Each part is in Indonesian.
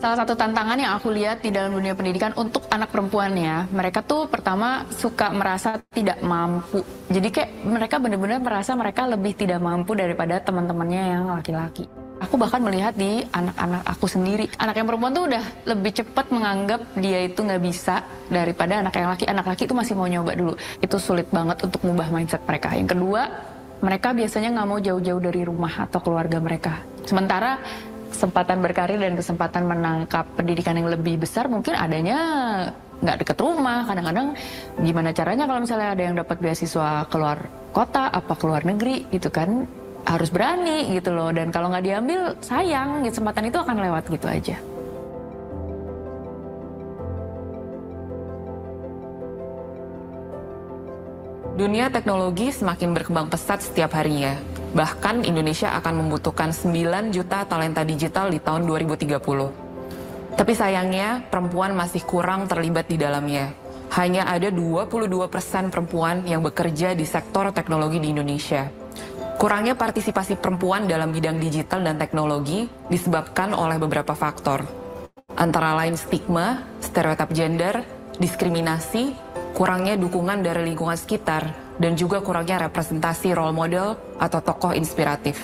Salah satu tantangan yang aku lihat di dalam dunia pendidikan untuk anak perempuan ya, mereka tuh pertama suka merasa tidak mampu. Jadi kayak mereka benar-benar merasa mereka lebih tidak mampu daripada teman-temannya yang laki-laki. Aku bahkan melihat di anak-anak aku sendiri. Anak yang perempuan tuh udah lebih cepat menganggap dia itu nggak bisa daripada anak yang laki. Anak laki itu masih mau nyoba dulu. Itu sulit banget untuk mengubah mindset mereka. Yang kedua, mereka biasanya nggak mau jauh-jauh dari rumah atau keluarga mereka. Sementara kesempatan berkarir dan kesempatan menangkap pendidikan yang lebih besar mungkin adanya nggak deket rumah. Kadang-kadang gimana caranya kalau misalnya ada yang dapat beasiswa keluar kota, apa keluar negeri gitu kan, harus berani gitu loh. Dan kalau nggak diambil sayang, kesempatan itu akan lewat gitu aja. Dunia teknologi semakin berkembang pesat setiap harinya. Bahkan Indonesia akan membutuhkan 9 juta talenta digital di tahun 2030. Tapi sayangnya, perempuan masih kurang terlibat di dalamnya. Hanya ada 22% perempuan yang bekerja di sektor teknologi di Indonesia. Kurangnya partisipasi perempuan dalam bidang digital dan teknologi disebabkan oleh beberapa faktor. Antara lain stigma, stereotip gender, diskriminasi, kurangnya dukungan dari lingkungan sekitar, dan juga kurangnya representasi role model atau tokoh inspiratif.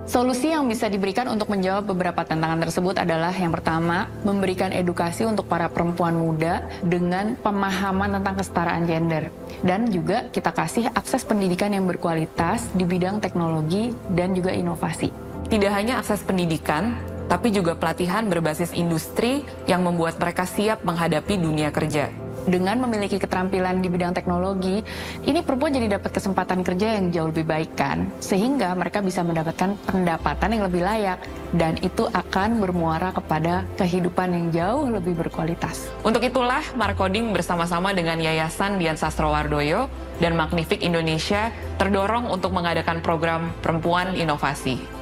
Solusi yang bisa diberikan untuk menjawab beberapa tantangan tersebut adalah yang pertama, memberikan edukasi untuk para perempuan muda dengan pemahaman tentang kesetaraan gender. Dan juga kita kasih akses pendidikan yang berkualitas di bidang teknologi dan juga inovasi. Tidak hanya akses pendidikan, tapi juga pelatihan berbasis industri yang membuat mereka siap menghadapi dunia kerja. Dengan memiliki keterampilan di bidang teknologi, ini perempuan jadi dapat kesempatan kerja yang jauh lebih baik kan, sehingga mereka bisa mendapatkan pendapatan yang lebih layak, dan itu akan bermuara kepada kehidupan yang jauh lebih berkualitas. Untuk itulah, Markoding bersama-sama dengan Yayasan Dian Sastrowardoyo dan Magnific Indonesia terdorong untuk mengadakan program Perempuan Inovasi.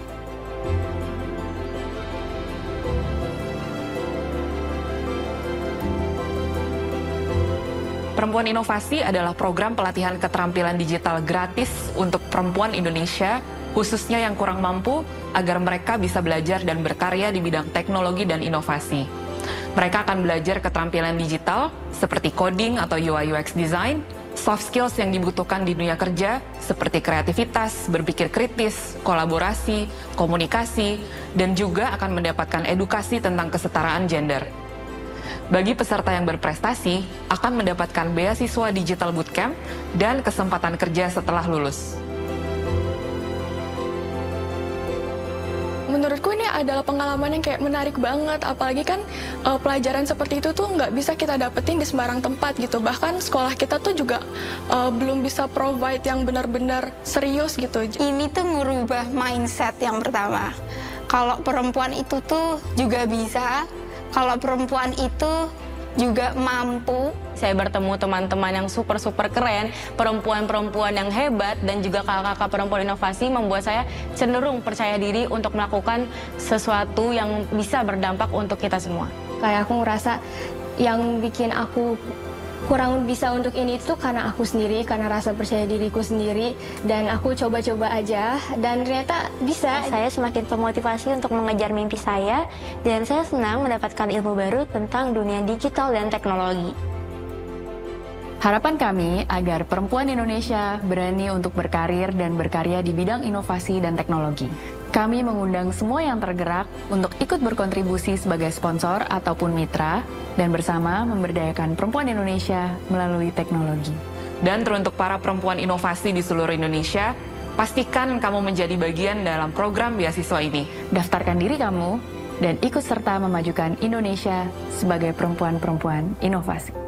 Perempuan Inovasi adalah program pelatihan keterampilan digital gratis untuk perempuan Indonesia, khususnya yang kurang mampu, agar mereka bisa belajar dan berkarya di bidang teknologi dan inovasi. Mereka akan belajar keterampilan digital seperti coding atau UI UX design, soft skills yang dibutuhkan di dunia kerja seperti kreativitas, berpikir kritis, kolaborasi, komunikasi, dan juga akan mendapatkan edukasi tentang kesetaraan gender. Bagi peserta yang berprestasi, akan mendapatkan beasiswa digital bootcamp dan kesempatan kerja setelah lulus. Menurutku ini adalah pengalaman yang kayak menarik banget, apalagi kan pelajaran seperti itu tuh nggak bisa kita dapetin di sembarang tempat gitu. Bahkan sekolah kita tuh juga belum bisa provide yang benar-benar serius gitu. Ini tuh merubah mindset yang pertama. Kalau perempuan itu tuh juga bisa, kalau perempuan itu juga mampu. Saya bertemu teman-teman yang super-super keren, perempuan-perempuan yang hebat, dan juga kakak-kakak perempuan inovasi membuat saya cenderung percaya diri untuk melakukan sesuatu yang bisa berdampak untuk kita semua. Kayak aku ngerasa yang bikin aku kurang bisa untuk ini tuh karena aku sendiri, karena rasa percaya diriku sendiri, dan aku coba-coba aja dan ternyata bisa. Saya semakin termotivasi untuk mengejar mimpi saya, dan saya senang mendapatkan ilmu baru tentang dunia digital dan teknologi. Harapan kami agar perempuan Indonesia berani untuk berkarir dan berkarya di bidang inovasi dan teknologi. Kami mengundang semua yang tergerak untuk ikut berkontribusi sebagai sponsor ataupun mitra dan bersama memberdayakan perempuan Indonesia melalui teknologi. Dan teruntuk para perempuan inovasi di seluruh Indonesia, pastikan kamu menjadi bagian dalam program beasiswa ini. Daftarkan diri kamu dan ikut serta memajukan Indonesia sebagai perempuan-perempuan inovasi.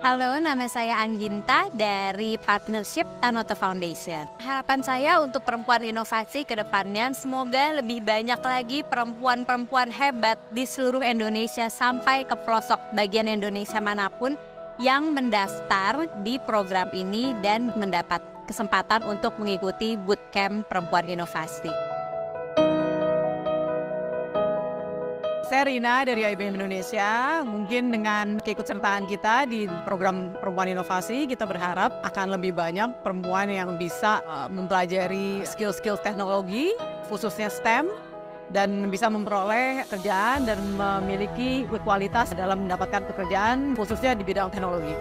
Halo, nama saya Angginta dari Partnership Anoto Foundation. Harapan saya untuk perempuan inovasi ke depannya, semoga lebih banyak lagi perempuan-perempuan hebat di seluruh Indonesia sampai ke pelosok bagian Indonesia manapun yang mendaftar di program ini dan mendapat kesempatan untuk mengikuti bootcamp perempuan inovasi. Saya Rina dari IBM Indonesia. Mungkin dengan keikutsertaan kita di program Perempuan Inovasi, kita berharap akan lebih banyak perempuan yang bisa mempelajari skill-skill teknologi, khususnya STEM, dan bisa memperoleh kerjaan dan memiliki kualitas dalam mendapatkan pekerjaan, khususnya di bidang teknologi.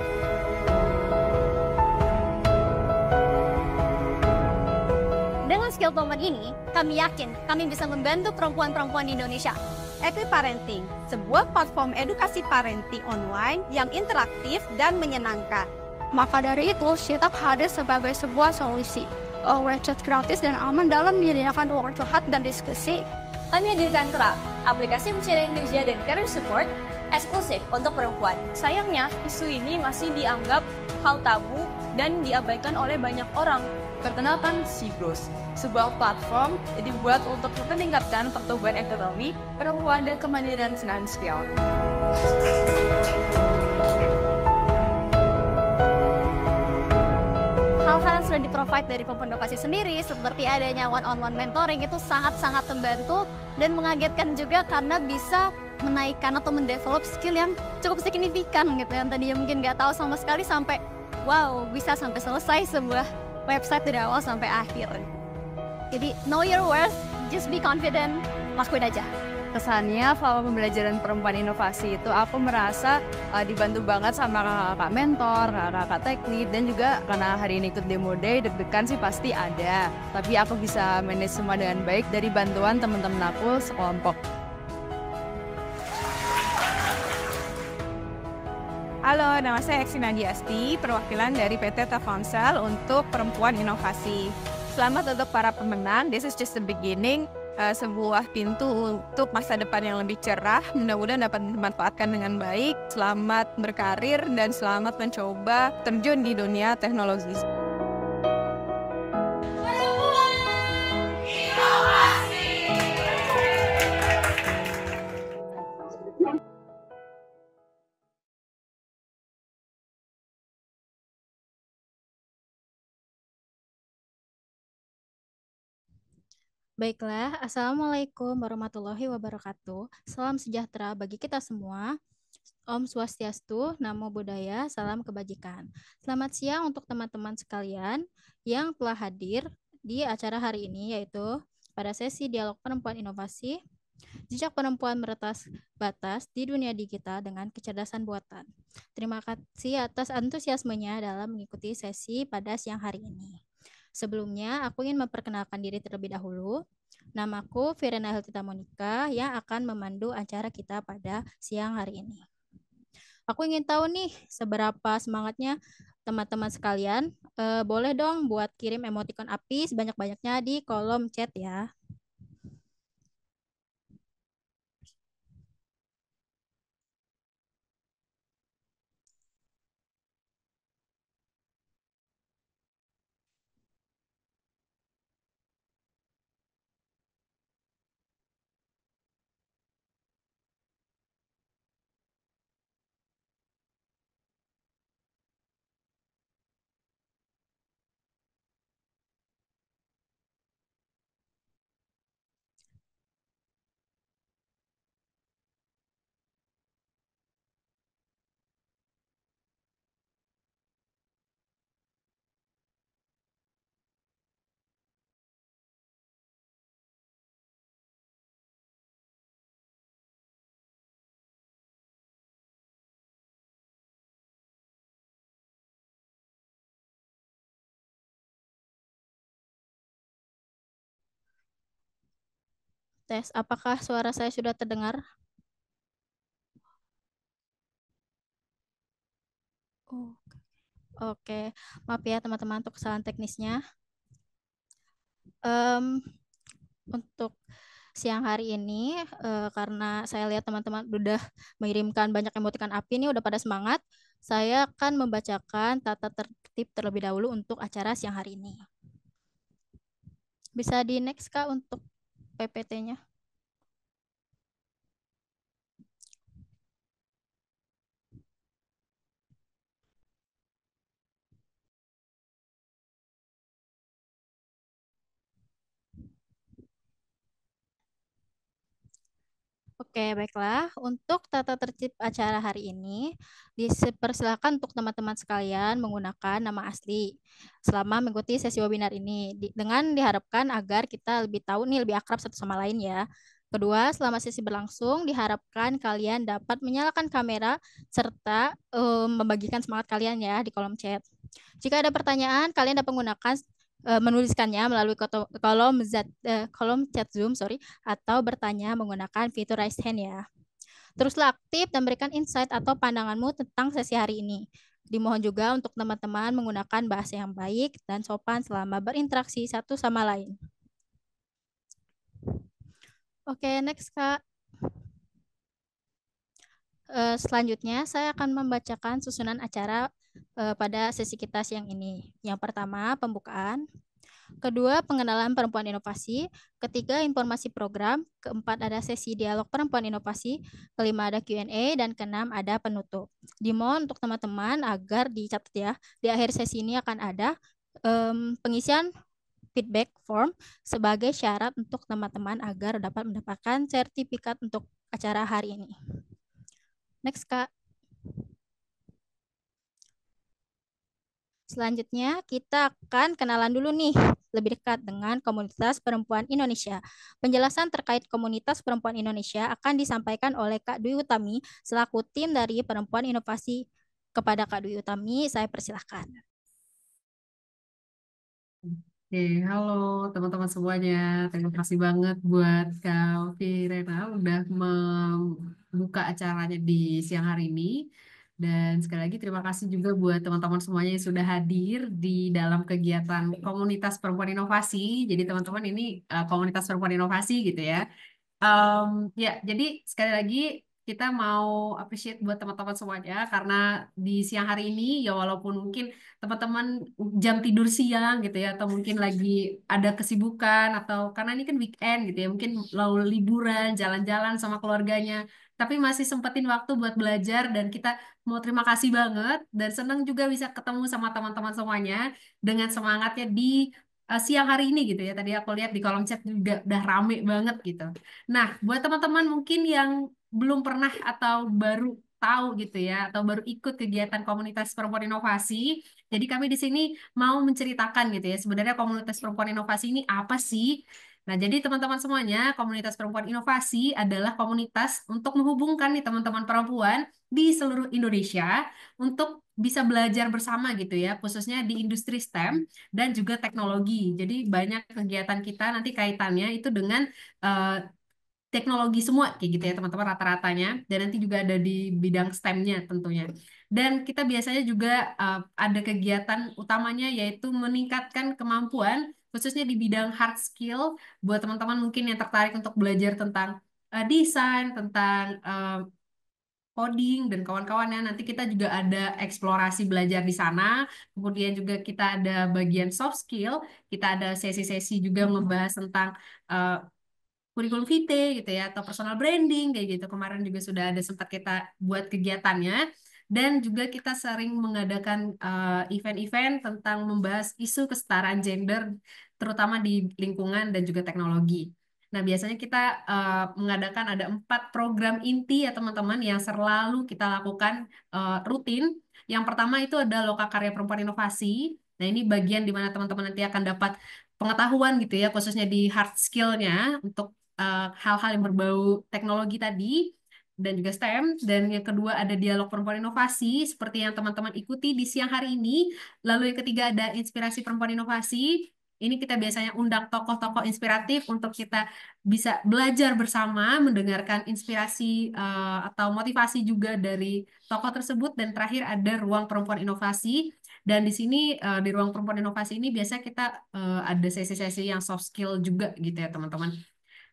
Dengan skill momen ini, kami yakin kami bisa membantu perempuan-perempuan di Indonesia. Equiparenting, sebuah platform edukasi parenting online yang interaktif dan menyenangkan. Maka dari itu, Shitab hadir sebagai sebuah solusi. Website gratis dan aman dalam menyediakan ruang curhat dan diskusi. Kami hadirkan Kerap, aplikasi pencarian kerja dan career support eksklusif untuk perempuan. Sayangnya, isu ini masih dianggap hal tabu dan diabaikan oleh banyak orang. Perkenalkan Sigros, sebuah platform yang dibuat untuk meningkatkan pertumbuhan ekonomi, perempuan, dan kemandirian finansial. Hal-hal yang sudah di-provide dari perempuan inovasi sendiri, seperti adanya one-on-one mentoring, itu sangat-sangat membantu dan mengagetkan juga karena bisa menaikkan atau mendevelop skill yang cukup signifikan gitu, yang tadinya mungkin nggak tahu sama sekali sampai wow, bisa sampai selesai sebuah website dari awal sampai akhir. Jadi know your worth, just be confident, lakuin aja. Kesannya selama pembelajaran perempuan inovasi itu aku merasa dibantu banget sama kakak-kakak mentor, kakak-kakak tech lead, dan juga karena hari ini ikut demo day, deg-degan sih pasti ada. Tapi aku bisa manage semua dengan baik dari bantuan teman-teman aku sekelompok. Halo, nama saya Eksi Nadiasti, perwakilan dari PT Telkomsel untuk Perempuan Inovasi. Selamat untuk para pemenang, this is just the beginning, sebuah pintu untuk masa depan yang lebih cerah, mudah-mudahan dapat dimanfaatkan dengan baik. Selamat berkarir dan selamat mencoba terjun di dunia teknologi. Baiklah, Assalamualaikum warahmatullahi wabarakatuh. Salam sejahtera bagi kita semua. Om Swastiastu, Namo Buddhaya, Salam Kebajikan. Selamat siang untuk teman-teman sekalian yang telah hadir di acara hari ini, yaitu pada sesi Dialog Perempuan Inovasi, Jejak Perempuan Meretas Batas di Dunia Digital dengan Kecerdasan Buatan. Terima kasih atas antusiasmenya dalam mengikuti sesi pada siang hari ini. Sebelumnya, aku ingin memperkenalkan diri terlebih dahulu. Namaku Virena Heltita Monika yang akan memandu acara kita pada siang hari ini. Aku ingin tahu nih, seberapa semangatnya teman-teman sekalian. Boleh dong buat kirim emoticon api sebanyak-banyaknya di kolom chat ya. Tes, apakah suara saya sudah terdengar? Oke, maaf ya teman-teman untuk kesalahan teknisnya. Untuk siang hari ini, karena saya lihat teman-teman udah mengirimkan banyak emoticon api, ini udah pada semangat, saya akan membacakan tata tertib terlebih dahulu untuk acara siang hari ini. Bisa di next Kak untuk PPT-nya. Oke, baiklah. Untuk tata tertib acara hari ini, dipersilakan untuk teman-teman sekalian menggunakan nama asli selama mengikuti sesi webinar ini. Dengan diharapkan agar kita lebih tahu nih, lebih akrab satu sama lain ya. Kedua, selama sesi berlangsung, diharapkan kalian dapat menyalakan kamera serta membagikan semangat kalian ya di kolom chat. Jika ada pertanyaan, kalian dapat menggunakan menuliskannya melalui kolom chat Zoom, atau bertanya menggunakan fitur raise hand ya. Teruslah aktif dan berikan insight atau pandanganmu tentang sesi hari ini. Dimohon juga untuk teman-teman menggunakan bahasa yang baik dan sopan selama berinteraksi satu sama lain. Oke, next Kak. Selanjutnya saya akan membacakan susunan acara pada sesi kita siang ini. Yang pertama, pembukaan. Kedua, pengenalan perempuan inovasi. Ketiga, informasi program. Keempat, ada sesi dialog perempuan inovasi. Kelima, ada Q&A. Dan keenam, ada penutup. Dimohon untuk teman-teman agar dicatat ya. Di akhir sesi ini akan ada pengisian feedback form sebagai syarat untuk teman-teman agar dapat mendapatkan sertifikat untuk acara hari ini. Next, Kak. Selanjutnya, kita akan kenalan dulu nih lebih dekat dengan komunitas perempuan Indonesia. Penjelasan terkait komunitas perempuan Indonesia akan disampaikan oleh Kak Dwi Utami selaku tim dari Perempuan Inovasi. Kepada Kak Dwi Utami, saya persilahkan. Oke, halo teman-teman semuanya. Terima kasih banget buat Kak Virena udah membuka acaranya di siang hari ini. Dan sekali lagi terima kasih juga buat teman-teman semuanya yang sudah hadir di dalam kegiatan komunitas perempuan inovasi. Jadi teman-teman ini komunitas perempuan inovasi gitu ya. Ya, jadi sekali lagi kita mau appreciate buat teman-teman semuanya karena di siang hari ini ya walaupun mungkin teman-teman jam tidur siang gitu ya atau mungkin lagi ada kesibukan atau karena ini kan weekend gitu ya mungkin lalu liburan jalan-jalan sama keluarganya tapi masih sempetin waktu buat belajar dan kita mau terima kasih banget dan senang juga bisa ketemu sama teman-teman semuanya dengan semangatnya di siang hari ini gitu ya tadi aku lihat di kolom chat juga udah rame banget gitu. Nah, buat teman-teman mungkin yang belum pernah atau baru tahu gitu ya, atau baru ikut kegiatan komunitas perempuan inovasi, jadi kami di sini mau menceritakan gitu ya, sebenarnya komunitas perempuan inovasi ini apa sih? Nah, jadi teman-teman semuanya, komunitas perempuan inovasi adalah komunitas untuk menghubungkan nih teman-teman perempuan di seluruh Indonesia untuk bisa belajar bersama gitu ya, khususnya di industri STEM dan juga teknologi. Jadi banyak kegiatan kita nanti kaitannya itu dengan teknologi semua kayak gitu ya teman-teman rata-ratanya dan nanti juga ada di bidang STEM-nya tentunya. Dan kita biasanya juga ada kegiatan utamanya yaitu meningkatkan kemampuan khususnya di bidang hard skill buat teman-teman mungkin yang tertarik untuk belajar tentang desain, tentang coding dan kawan-kawannya. Nanti kita juga ada eksplorasi belajar di sana. Kemudian juga kita ada bagian soft skill. Kita ada sesi-sesi juga membahas tentang kurikulum vitae gitu ya atau personal branding kayak gitu. Kemarin juga sudah ada sempat kita buat kegiatannya dan juga kita sering mengadakan event-event tentang membahas isu kesetaraan gender terutama di lingkungan dan juga teknologi. Nah, biasanya kita mengadakan ada 4 program inti ya teman-teman yang selalu kita lakukan rutin. Yang pertama itu ada Lokakarya Perempuan Inovasi. Nah, ini bagian di mana teman-teman nanti akan dapat pengetahuan gitu ya, khususnya di hard skill-nya untuk hal-hal yang berbau teknologi tadi dan juga STEM. Dan yang kedua ada dialog perempuan inovasi seperti yang teman-teman ikuti di siang hari ini. Lalu yang ketiga ada inspirasi perempuan inovasi. Ini kita biasanya undang tokoh-tokoh inspiratif untuk kita bisa belajar bersama, mendengarkan inspirasi atau motivasi juga dari tokoh tersebut. Dan terakhir ada ruang perempuan inovasi. Dan di sini di ruang perempuan inovasi ini biasanya kita ada sesi-sesi yang soft skill juga gitu ya teman-teman.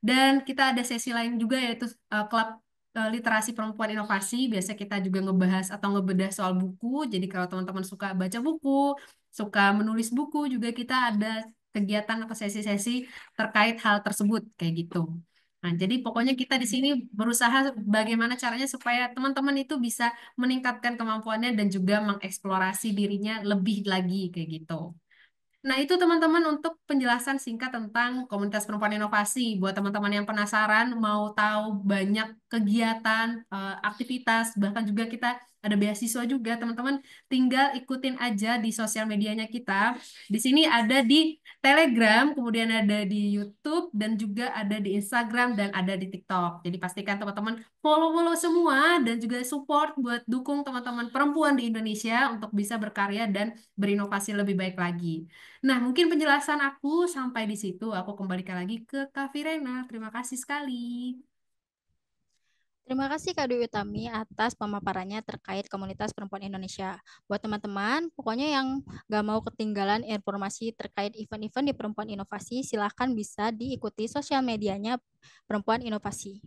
Dan kita ada sesi lain juga yaitu klub literasi perempuan inovasi. Biasa kita juga ngebahas atau ngebedah soal buku. Jadi kalau teman-teman suka baca buku, suka menulis buku, juga kita ada kegiatan atau sesi-sesi terkait hal tersebut kayak gitu. Nah, jadi pokoknya kita di sini berusaha bagaimana caranya supaya teman-teman itu bisa meningkatkan kemampuannya dan juga mengeksplorasi dirinya lebih lagi kayak gitu. Nah, itu teman-teman untuk penjelasan singkat tentang komunitas perempuan inovasi. Buat teman-teman yang penasaran, mau tahu banyak kegiatan, aktivitas, bahkan juga kita ada beasiswa juga, teman-teman tinggal ikutin aja di sosial medianya kita. Di sini ada di Telegram, kemudian ada di YouTube, dan juga ada di Instagram, dan ada di TikTok. Jadi pastikan teman-teman follow-follow semua, dan juga support buat dukung teman-teman perempuan di Indonesia untuk bisa berkarya dan berinovasi lebih baik lagi. Nah, mungkin penjelasan aku sampai di situ. Aku kembalikan lagi ke Kak Virena. Terima kasih sekali. Terima kasih Kak Dwi Utami atas pemaparannya terkait komunitas perempuan Indonesia. Buat teman-teman, pokoknya yang gak mau ketinggalan informasi terkait event-event di Perempuan Inovasi, silahkan bisa diikuti sosial medianya Perempuan Inovasi.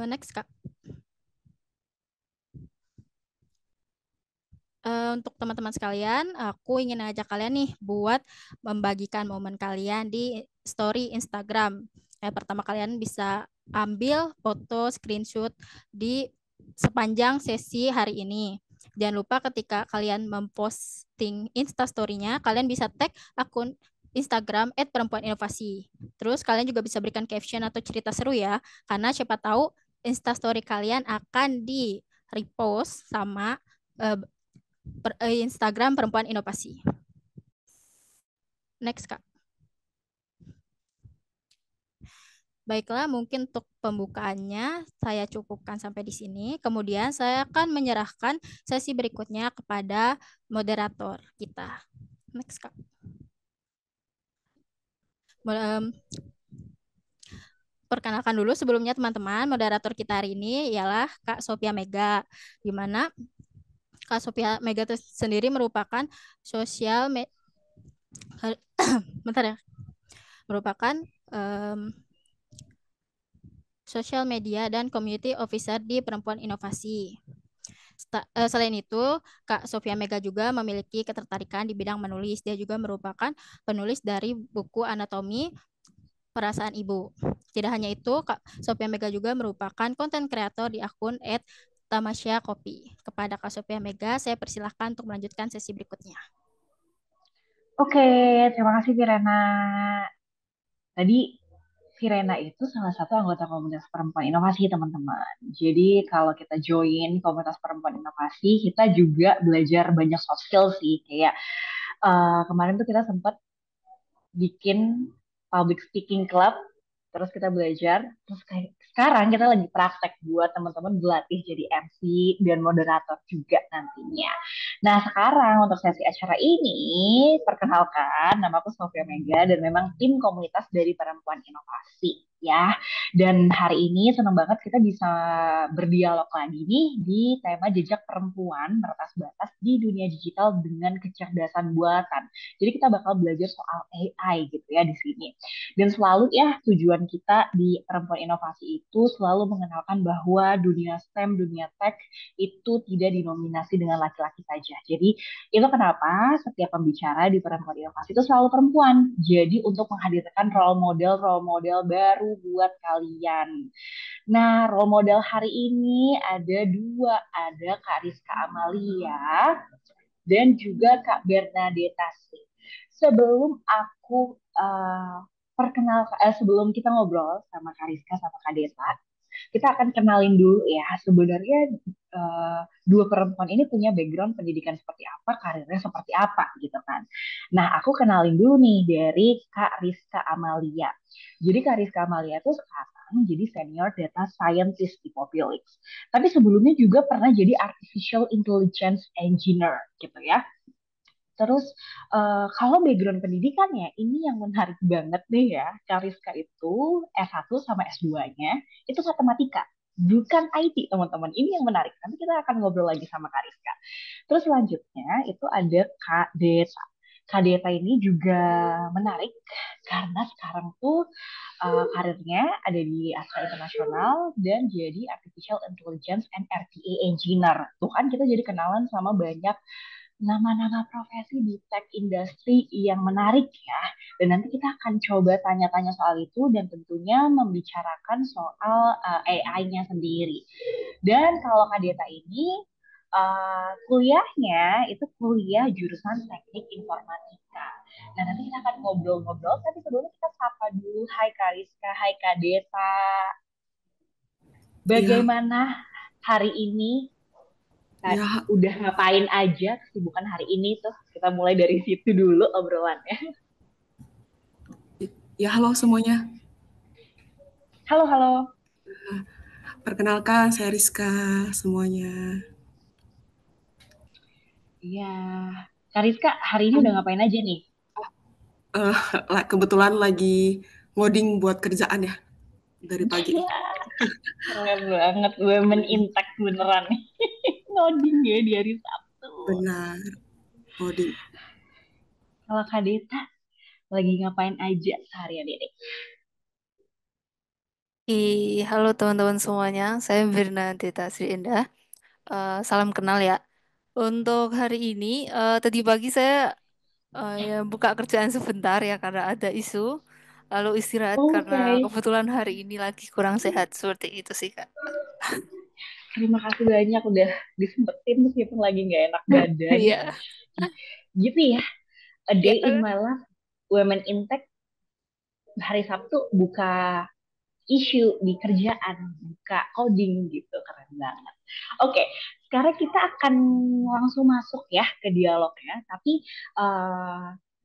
Next, Kak. Untuk teman-teman sekalian, aku ingin ngajak kalian nih buat membagikan momen kalian di story Instagram. Pertama kalian bisa ambil foto screenshot di sepanjang sesi hari ini. Jangan lupa ketika kalian memposting Instastory-nya, kalian bisa tag akun Instagram @perempuaninovasi. Terus kalian juga bisa berikan caption atau cerita seru ya, karena siapa tahu Instastory kalian akan di repost sama Instagram Perempuan Inovasi. Next, Kak. Baiklah, mungkin untuk pembukaannya saya cukupkan sampai di sini. Kemudian saya akan menyerahkan sesi berikutnya kepada moderator kita. Next, Kak. Perkenalkan dulu sebelumnya teman-teman, moderator kita hari ini ialah Kak Sophia Mega, di mana Kak Sophia Mega sendiri merupakan merupakan Social Media dan Community Officer di Perempuan Inovasi. Selain itu, Kak Sophia Mega juga memiliki ketertarikan di bidang menulis. Dia juga merupakan penulis dari buku Anatomi Perasaan Ibu. Tidak hanya itu, Kak Sophia Mega juga merupakan konten kreator di akun @tamasya kopi. Kepada Kak Sophia Mega, saya persilahkan untuk melanjutkan sesi berikutnya. Oke, terima kasih Virena. Tadi Virena itu salah satu anggota komunitas perempuan inovasi, teman-teman. Jadi kalau kita join komunitas perempuan inovasi, kita juga belajar banyak soft skill sih. Kayak kemarin tuh kita sempat bikin public speaking club, terus kita belajar, terus kayak sekarang kita lagi praktek buat teman-teman berlatih jadi MC dan moderator juga nantinya. Nah, sekarang untuk sesi acara ini, perkenalkan, nama aku Sofia Mega dan memang tim komunitas dari Perempuan Inovasi ya. Dan hari ini senang banget kita bisa berdialog lagi nih di tema jejak perempuan meretas batas di dunia digital dengan kecerdasan buatan. Jadi kita bakal belajar soal AI gitu ya di sini. Dan selalu ya tujuan kita di Perempuan Inovasi itu selalu mengenalkan bahwa dunia STEM, dunia tech itu tidak dinominasi dengan laki-laki saja. Jadi itu kenapa setiap pembicara di Perempuan Inovasi itu selalu perempuan. Jadi untuk menghadirkan role model baru buat kalian. Nah, role model hari ini ada dua. Ada Kak Rizka Amalia dan juga Kak Bernadetta. Sebelum aku sebelum kita ngobrol sama Kak Rizka sama Kak Deta, kita akan kenalin dulu ya sebenarnya dua perempuan ini punya background pendidikan seperti apa, karirnya seperti apa gitu kan. Nah, aku kenalin dulu nih dari Kak Rizka Amalia. Jadi Kak Rizka Amalia tuh sekarang jadi senior data scientist di Populix. Tapi sebelumnya juga pernah jadi artificial intelligence engineer gitu ya. Terus kalau background pendidikannya ini yang menarik banget nih ya. Kariska itu S1 sama S2-nya itu matematika, bukan IT teman-teman. Ini yang menarik. Nanti kita akan ngobrol lagi sama Kariska. Terus selanjutnya itu ada Kak Deta. Kak Deta ini juga menarik karena sekarang tuh karirnya ada di Astra Internasional dan jadi Artificial Intelligence and RPA Engineer. Tuh kan kita jadi kenalan sama banyak nama-nama profesi di tech industry yang menarik ya. Dan nanti kita akan coba tanya-tanya soal itu dan tentunya membicarakan soal AI-nya sendiri. Dan kalau Kak Deta ini kuliahnya itu kuliah jurusan teknik informatika. Nah, nanti kita akan ngobrol-ngobrol, tapi sebelumnya kita sapa dulu. Hai Kariska, hai Kak Deta. Bagaimana hari ini? Udah ngapain aja kesibukan hari ini tuh? Kita mulai dari situ dulu obrolannya. Ya, halo semuanya. Halo, halo. Perkenalkan, saya Rizka semuanya. Iya. Kak Rizka, hari ini udah ngapain aja nih? Kebetulan lagi ngoding buat kerjaan ya, dari pagi. Keren banget, Women Impact beneran nih. Ngoding ya di hari Sabtu. Benar, ngoding. Kalau Kak Deta, lagi ngapain aja seharian ini? Halo teman-teman semuanya, saya Birna Deta Sri Indah. Salam kenal ya. Untuk hari ini, tadi pagi saya ya buka kerjaan sebentar ya karena ada isu, lalu istirahat karena kebetulan hari ini lagi kurang sehat, seperti itu sih Kak. Terima kasih banyak udah disempetin meskipun lagi nggak enak badan. Iya. Gitu ya, a day in my life, Women Impact hari Sabtu buka isu di kerjaan, buka coding gitu, keren banget. Oke, sekarang kita akan langsung masuk ya ke dialognya, tapi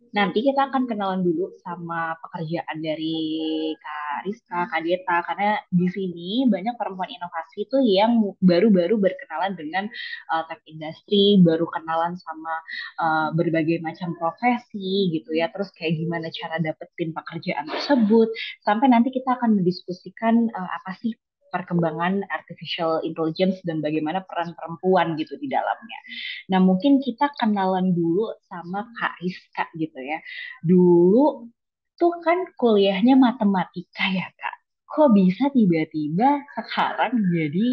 nanti kita akan kenalan dulu sama pekerjaan dari Kak Rizka, Kak Deta, karena di sini banyak perempuan inovasi tuh yang baru-baru berkenalan dengan tech industry, baru kenalan sama berbagai macam profesi gitu ya, terus kayak gimana cara dapetin pekerjaan tersebut, sampai nanti kita akan mendiskusikan apa sih perkembangan artificial intelligence dan bagaimana peran perempuan gitu di dalamnya. Nah, mungkin kita kenalan dulu sama Kak Rizka gitu ya. Dulu tuh kan kuliahnya matematika ya, Kak. Kok bisa tiba-tiba sekarang jadi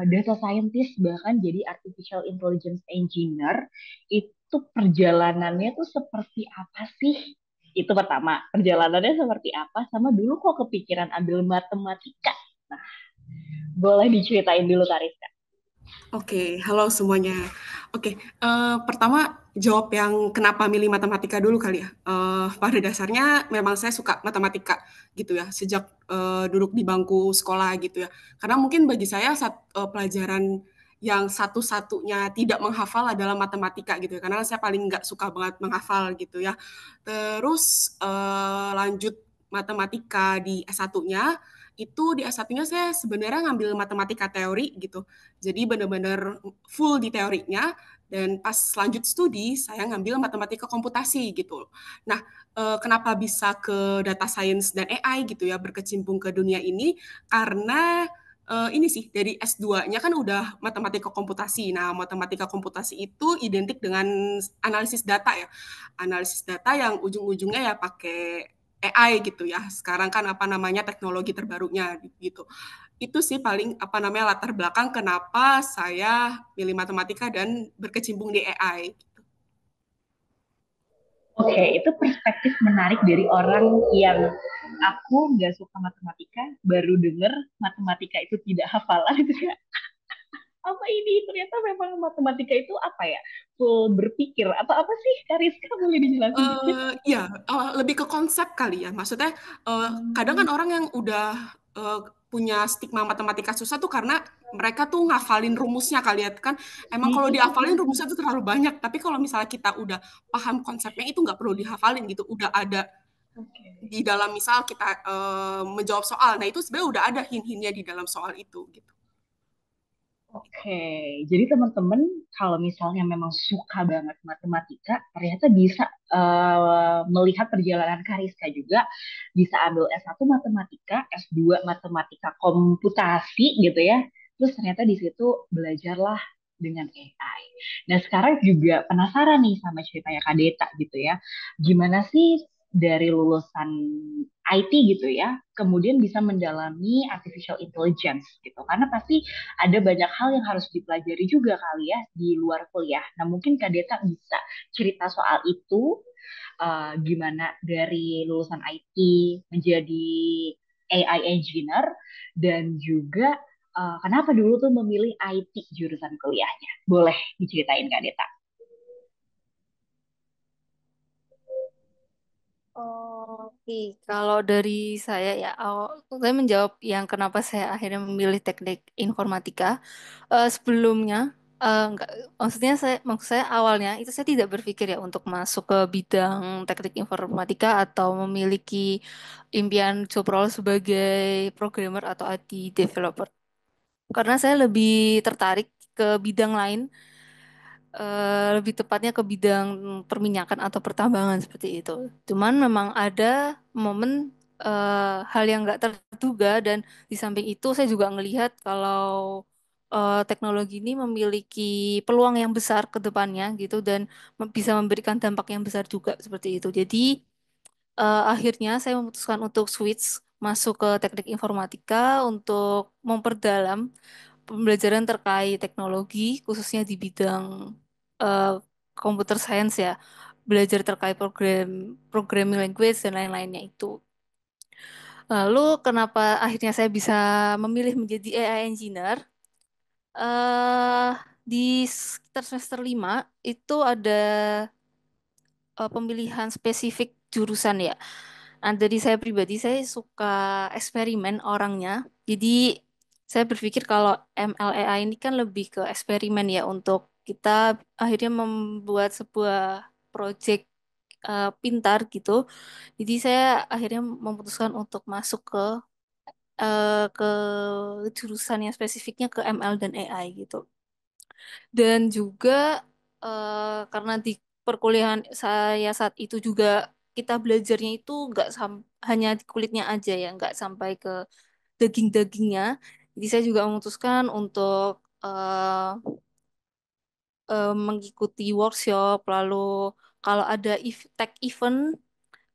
data scientist, bahkan jadi artificial intelligence engineer? Itu perjalanannya tuh seperti apa sih? Itu pertama, perjalanannya seperti apa, sama dulu kok kepikiran ambil matematika. Nah, boleh diceritain dulu Kak Rizka. Oke, halo semuanya. Oke, pertama jawab yang kenapa milih matematika dulu kali ya. Pada dasarnya memang saya suka matematika gitu ya, sejak duduk di bangku sekolah gitu ya. Karena mungkin bagi saya pelajaran yang satu-satunya tidak menghafal adalah matematika gitu ya, karena saya paling nggak suka banget menghafal gitu ya. Terus lanjut matematika di S1-nya, itu di S1-nya saya sebenarnya ngambil matematika teori gitu. Jadi benar-benar full di teorinya, dan pas lanjut studi saya ngambil matematika komputasi gitu. Nah, kenapa bisa ke data science dan AI gitu ya, berkecimpung ke dunia ini, karena ini sih dari S2-nya kan udah matematika komputasi. Nah, matematika komputasi itu identik dengan analisis data ya. Analisis data yang ujung-ujungnya ya pakai AI gitu ya. Sekarang kan apa namanya teknologi terbarunya gitu. Itu sih paling apa namanya latar belakang kenapa saya milih matematika dan berkecimpung di AI. Oke, itu perspektif menarik dari orang yang aku nggak suka matematika, baru denger matematika itu tidak hafalan gitu ya. Apa ini? Ternyata memang matematika itu apa ya? Full berpikir atau apa sih? Kariska boleh dijelasin? Ya, lebih ke konsep kali ya. Maksudnya kadang kan orang yang udah punya stigma matematika susah tuh karena mereka tuh ngafalin rumusnya kali ya kan. Emang kalau dihafalin rumusnya tuh terlalu banyak. Tapi kalau misalnya kita udah paham konsepnya itu nggak perlu dihafalin gitu. Udah ada di dalam misal kita menjawab soal. Nah itu sebenarnya udah ada hint-hintnya di dalam soal itu gitu. Oke, jadi teman-teman kalau misalnya memang suka banget matematika, ternyata bisa melihat perjalanan Kariska juga, bisa ambil S1 matematika, S2 matematika komputasi gitu ya, terus ternyata di situ belajarlah dengan AI. Nah sekarang juga penasaran nih sama ceritanya Kak Deta gitu ya, gimana sih dari lulusan IT gitu ya, kemudian bisa mendalami artificial intelligence gitu, karena pasti ada banyak hal yang harus dipelajari juga kali ya di luar kuliah. Nah, mungkin Kak Deta bisa cerita soal itu, gimana dari lulusan IT menjadi AI engineer, dan juga kenapa dulu tuh memilih IT jurusan kuliahnya? Boleh diceritain Kak Deta? Oke, kalau dari saya ya, saya menjawab yang kenapa saya akhirnya memilih teknik informatika. Sebelumnya, enggak, maksud saya awalnya itu saya tidak berpikir ya untuk masuk ke bidang teknik informatika atau memiliki impian job role sebagai programmer atau IT developer. Karena saya lebih tertarik ke bidang lain, lebih tepatnya ke bidang perminyakan atau pertambangan seperti itu. Cuman memang ada momen hal yang nggak terduga dan di samping itu saya juga ngelihat kalau teknologi ini memiliki peluang yang besar ke depannya gitu dan bisa memberikan dampak yang besar juga seperti itu. Jadi akhirnya saya memutuskan untuk switch masuk ke teknik informatika untuk memperdalam pembelajaran terkait teknologi, khususnya di bidang eh, computer science ya, belajar terkait programming language dan lain-lainnya itu. Lalu kenapa akhirnya saya bisa memilih menjadi AI engineer? eh di sekitar semester 5 itu ada pemilihan spesifik jurusan ya. Nah, dari saya pribadi, saya suka eksperimen orangnya. Jadi, saya berpikir kalau MLAI ini kan lebih ke eksperimen ya untuk kita akhirnya membuat sebuah project pintar gitu. Jadi, saya akhirnya memutuskan untuk masuk ke jurusan yang spesifiknya ke ML dan AI gitu. Dan juga karena di perkuliahan saya saat itu juga kita belajarnya itu nggak hanya di kulitnya aja ya, nggak sampai ke daging-dagingnya. Jadi saya juga memutuskan untuk mengikuti workshop, lalu kalau ada tech event,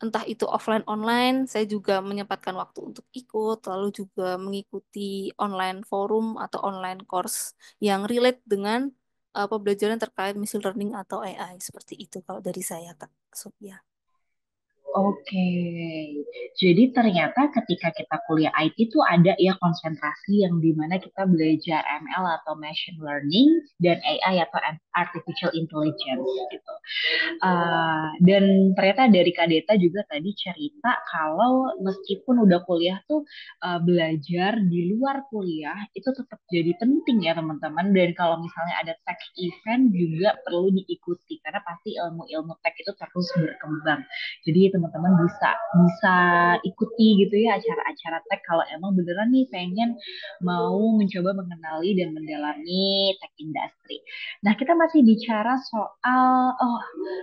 entah itu offline online, saya juga menyempatkan waktu untuk ikut, lalu juga mengikuti online forum atau online course yang relate dengan pembelajaran terkait machine learning atau AI seperti itu kalau dari saya Kak Sophia. Oke, jadi ternyata ketika kita kuliah IT itu ada ya konsentrasi yang dimana kita belajar ML atau machine learning dan AI atau artificial intelligence gitu. Dan ternyata dari Kak Deta juga tadi cerita kalau meskipun udah kuliah tuh belajar di luar kuliah itu tetap jadi penting ya teman-teman. Dan kalau misalnya ada tech event juga perlu diikuti karena pasti ilmu-ilmu tech itu terus berkembang. Jadi teman-teman bisa bisa ikuti gitu ya acara-acara tech kalau emang beneran nih pengen mau mencoba mengenali dan mendalami tech industry. Nah, kita masih bicara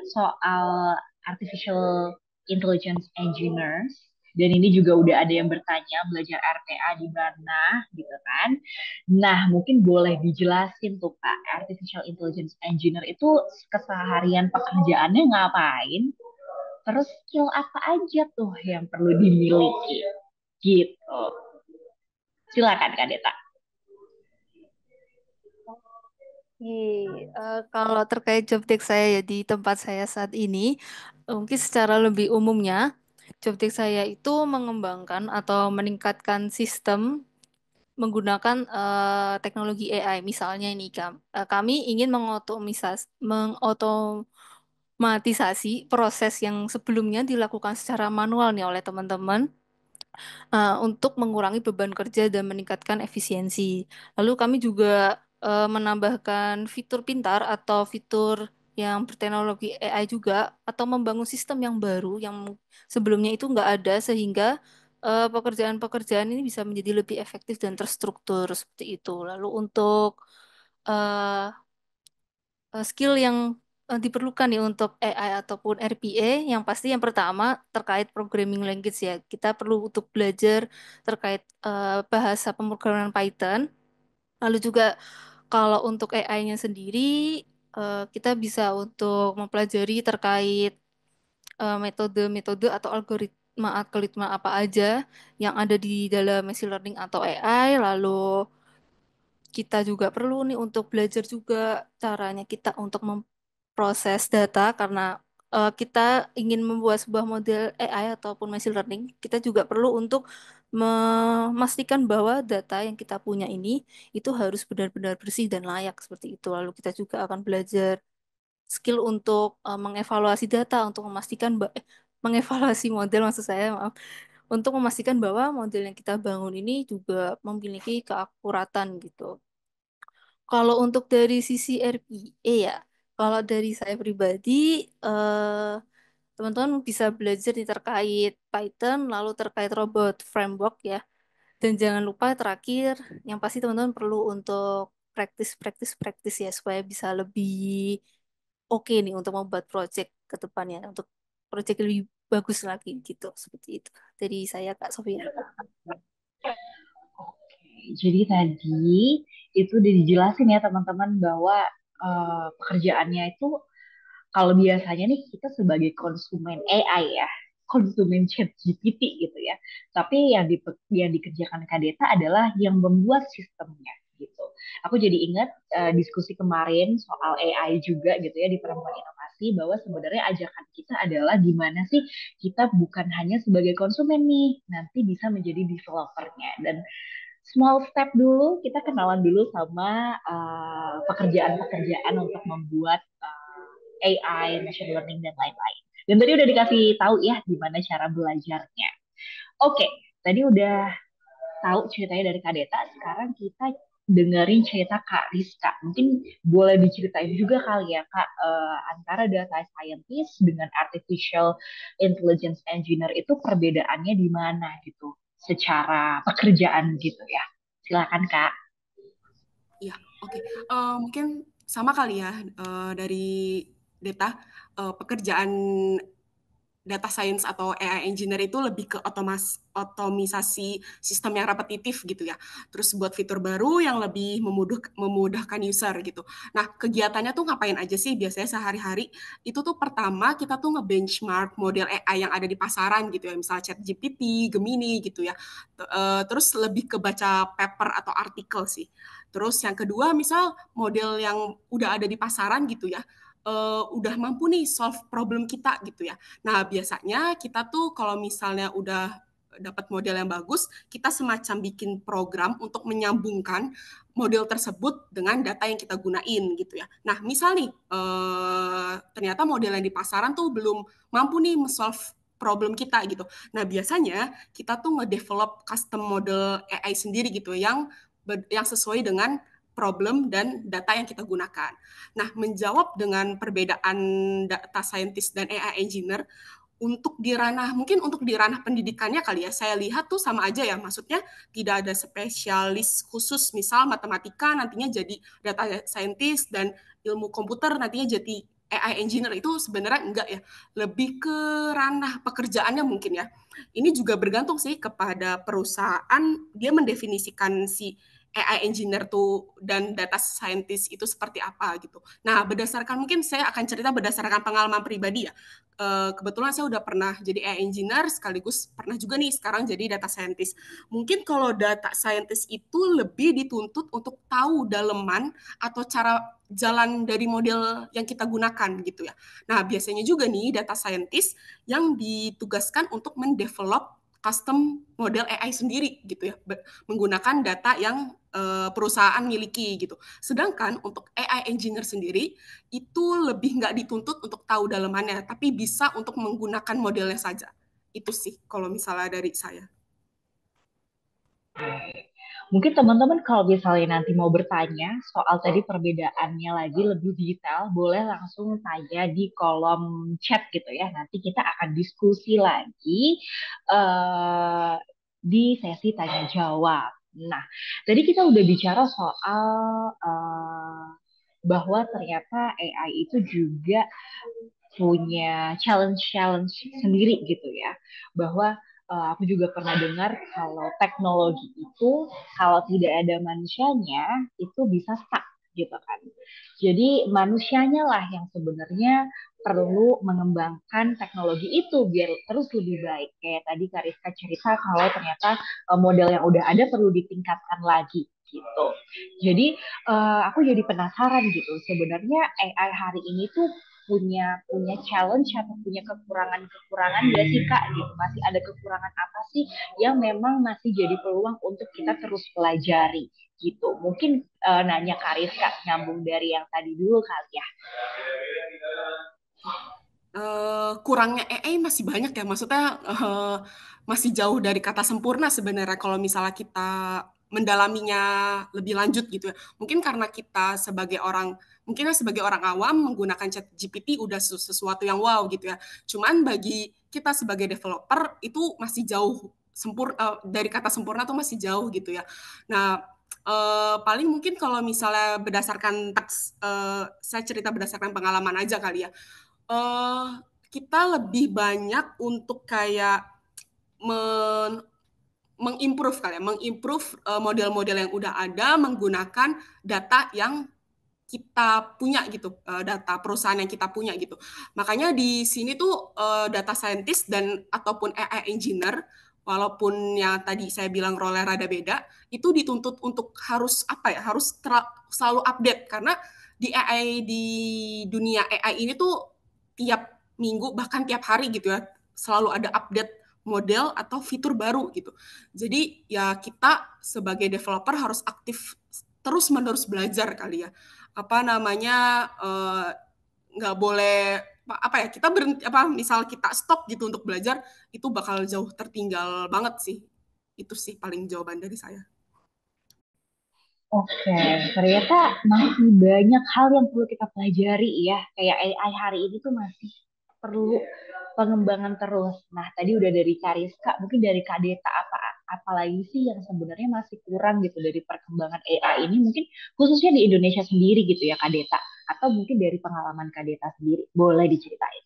soal artificial intelligence engineers dan ini juga udah ada yang bertanya belajar RPA di mana gitu kan. Nah, mungkin boleh dijelasin tuh Kak, artificial intelligence engineer itu keseharian pekerjaannya ngapain? Terus skill apa aja tuh yang perlu dimiliki? Gitu. Silakan Kak Deta. Kalau terkait job desk saya ya di tempat saya saat ini, mungkin secara lebih umumnya, job desk saya itu mengembangkan atau meningkatkan sistem menggunakan teknologi AI. Misalnya ini kami ingin mengotomatisasi proses yang sebelumnya dilakukan secara manual nih oleh teman-teman untuk mengurangi beban kerja dan meningkatkan efisiensi. Lalu kami juga menambahkan fitur pintar atau fitur yang berteknologi AI juga atau membangun sistem yang baru yang sebelumnya itu nggak ada sehingga pekerjaan-pekerjaan ini bisa menjadi lebih efektif dan terstruktur seperti itu. Lalu untuk eh, skill yang diperlukan nih untuk AI ataupun RPA, yang pasti yang pertama terkait programming language ya. Kita perlu untuk belajar terkait bahasa pemrograman Python. Lalu juga kalau untuk AI-nya sendiri, kita bisa untuk mempelajari terkait metode-metode atau algoritma apa aja yang ada di dalam machine learning atau AI. Lalu kita juga perlu nih untuk belajar juga caranya kita untuk memproses data karena kita ingin membuat sebuah model AI ataupun machine learning, kita juga perlu untuk memastikan bahwa data yang kita punya ini itu harus benar-benar bersih dan layak seperti itu. Lalu kita juga akan belajar skill untuk mengevaluasi data untuk memastikan mengevaluasi model maksud saya, maaf, untuk memastikan bahwa model yang kita bangun ini juga memiliki keakuratan gitu. Kalau untuk dari sisi RPA ya, kalau dari saya pribadi, teman-teman bisa belajar nih terkait Python, lalu terkait robot framework ya. Dan jangan lupa terakhir, yang pasti teman-teman perlu untuk praktis ya, supaya bisa lebih oke nih untuk membuat project ke depannya, untuk project lebih bagus lagi gitu, seperti itu. Dari saya Kak Sofia. Jadi tadi itu udah dijelasin ya teman-teman bahwa pekerjaannya itu kalau biasanya nih kita sebagai konsumen AI ya, konsumen ChatGPT gitu ya. Tapi yang dikerjakan Kadeta adalah yang membuat sistemnya gitu. Aku jadi ingat diskusi kemarin soal AI juga gitu ya di Perempuan Inovasi, bahwa sebenarnya ajakan kita adalah gimana sih kita bukan hanya sebagai konsumen nih, nanti bisa menjadi developernya. Dan small step dulu, kita kenalan dulu sama pekerjaan-pekerjaan untuk membuat AI, machine learning, dan lain-lain. Dan tadi udah dikasih tahu ya gimana cara belajarnya. Oke, tadi udah tahu ceritanya dari Kak Deta, sekarang kita dengerin cerita Kak Rizka. Mungkin boleh diceritain juga kali ya Kak, antara data scientist dengan artificial intelligence engineer itu perbedaannya di mana gitu, secara pekerjaan gitu ya. Silakan Kak. Iya, oke. Mungkin sama kali ya dari Deta, pekerjaan data science atau AI engineer itu lebih ke otomisasi sistem yang repetitif gitu ya. Terus buat fitur baru yang lebih memudahkan user gitu. Nah, kegiatannya tuh ngapain aja sih biasanya sehari-hari? Itu tuh pertama kita tuh nge-benchmark model AI yang ada di pasaran gitu ya, misalnya ChatGPT, Gemini gitu ya. Terus lebih ke baca paper atau artikel sih. Terus yang kedua, misal model yang udah ada di pasaran gitu ya, udah mampu nih solve problem kita gitu ya. Nah, biasanya kita tuh kalau misalnya udah dapat model yang bagus, kita semacam bikin program untuk menyambungkan model tersebut dengan data yang kita gunain gitu ya. Nah, misal nih ternyata model yang di pasaran tuh belum mampu nih solve problem kita gitu. Nah, biasanya kita tuh nge-develop custom model AI sendiri gitu yang sesuai dengan problem dan data yang kita gunakan. Nah, menjawab dengan perbedaan data scientist dan AI engineer, mungkin untuk di ranah pendidikannya kali ya, saya lihat tuh sama aja ya, maksudnya tidak ada spesialis khusus, misal matematika nantinya jadi data scientist dan ilmu komputer nantinya jadi AI engineer, itu sebenarnya enggak ya, lebih ke ranah pekerjaannya mungkin ya. Ini juga bergantung sih kepada perusahaan, dia mendefinisikan si AI engineer tuh dan data scientist itu seperti apa gitu. Nah, mungkin saya akan cerita berdasarkan pengalaman pribadi ya. Kebetulan saya udah pernah jadi AI engineer sekaligus pernah juga nih sekarang jadi data scientist. Mungkin kalau data scientist itu lebih dituntut untuk tahu daleman atau cara jalan dari model yang kita gunakan gitu ya. Nah, biasanya juga nih data scientist yang ditugaskan untuk mendevelop custom model AI sendiri gitu ya, menggunakan data yang perusahaan miliki gitu. Sedangkan untuk AI engineer sendiri itu lebih nggak dituntut untuk tahu dalamannya, tapi bisa untuk menggunakan modelnya saja. Itu sih kalau misalnya dari saya. Mungkin teman-teman kalau misalnya nanti mau bertanya soal tadi perbedaannya lagi lebih detail, boleh langsung tanya di kolom chat gitu ya. Nanti kita akan diskusi lagi di sesi tanya jawab. Nah, tadi kita udah bicara soal bahwa ternyata AI itu juga punya challenge-challenge sendiri gitu ya. Bahwa aku juga pernah dengar kalau teknologi itu kalau tidak ada manusianya itu bisa stuck gitu kan. Jadi manusianya lah yang sebenarnya perlu mengembangkan teknologi itu biar terus lebih baik. Kayak tadi Kariska cerita kalau ternyata model yang udah ada perlu ditingkatkan lagi gitu. Jadi aku jadi penasaran gitu. Sebenarnya AI hari ini tuh punya challenge atau punya kekurangan nggak sih Kak gitu, masih ada kekurangan apa sih yang memang masih jadi peluang untuk kita terus pelajari gitu. Mungkin nanya Kak Rizka nyambung dari yang tadi dulu kali ya. Kurangnya AI masih banyak ya, maksudnya masih jauh dari kata sempurna sebenarnya kalau misalnya kita mendalaminya lebih lanjut gitu ya. Mungkin karena kita mungkin sebagai orang awam menggunakan ChatGPT udah sesuatu yang wow gitu ya. Cuman bagi kita sebagai developer itu masih jauh dari kata sempurna tuh masih jauh gitu ya. Nah, paling mungkin kalau misalnya berdasarkan saya cerita berdasarkan pengalaman aja kali ya. Kita lebih banyak untuk kayak mengimprove model-model yang udah ada menggunakan data yang kita punya gitu, data perusahaan yang kita punya gitu. Makanya di sini tuh data scientist dan ataupun AI engineer, walaupun yang tadi saya bilang role rada beda, itu dituntut untuk harus selalu update karena di dunia AI ini tuh tiap minggu bahkan tiap hari gitu ya selalu ada update model atau fitur baru gitu. Jadi ya kita sebagai developer harus aktif terus-menerus belajar kali ya. Nggak boleh kita berhenti misal kita stop gitu untuk belajar itu bakal jauh tertinggal banget sih. Itu sih paling jawaban dari saya. Oke, ternyata masih banyak hal yang perlu kita pelajari ya. Kayak AI hari ini tuh masih perlu pengembangan terus. Nah, tadi udah dari Kariska, mungkin dari Kak Deta apalagi sih yang sebenarnya masih kurang gitu dari perkembangan AI ini, mungkin khususnya di Indonesia sendiri gitu ya Kak Deta, atau mungkin dari pengalaman Kak Deta sendiri, boleh diceritain.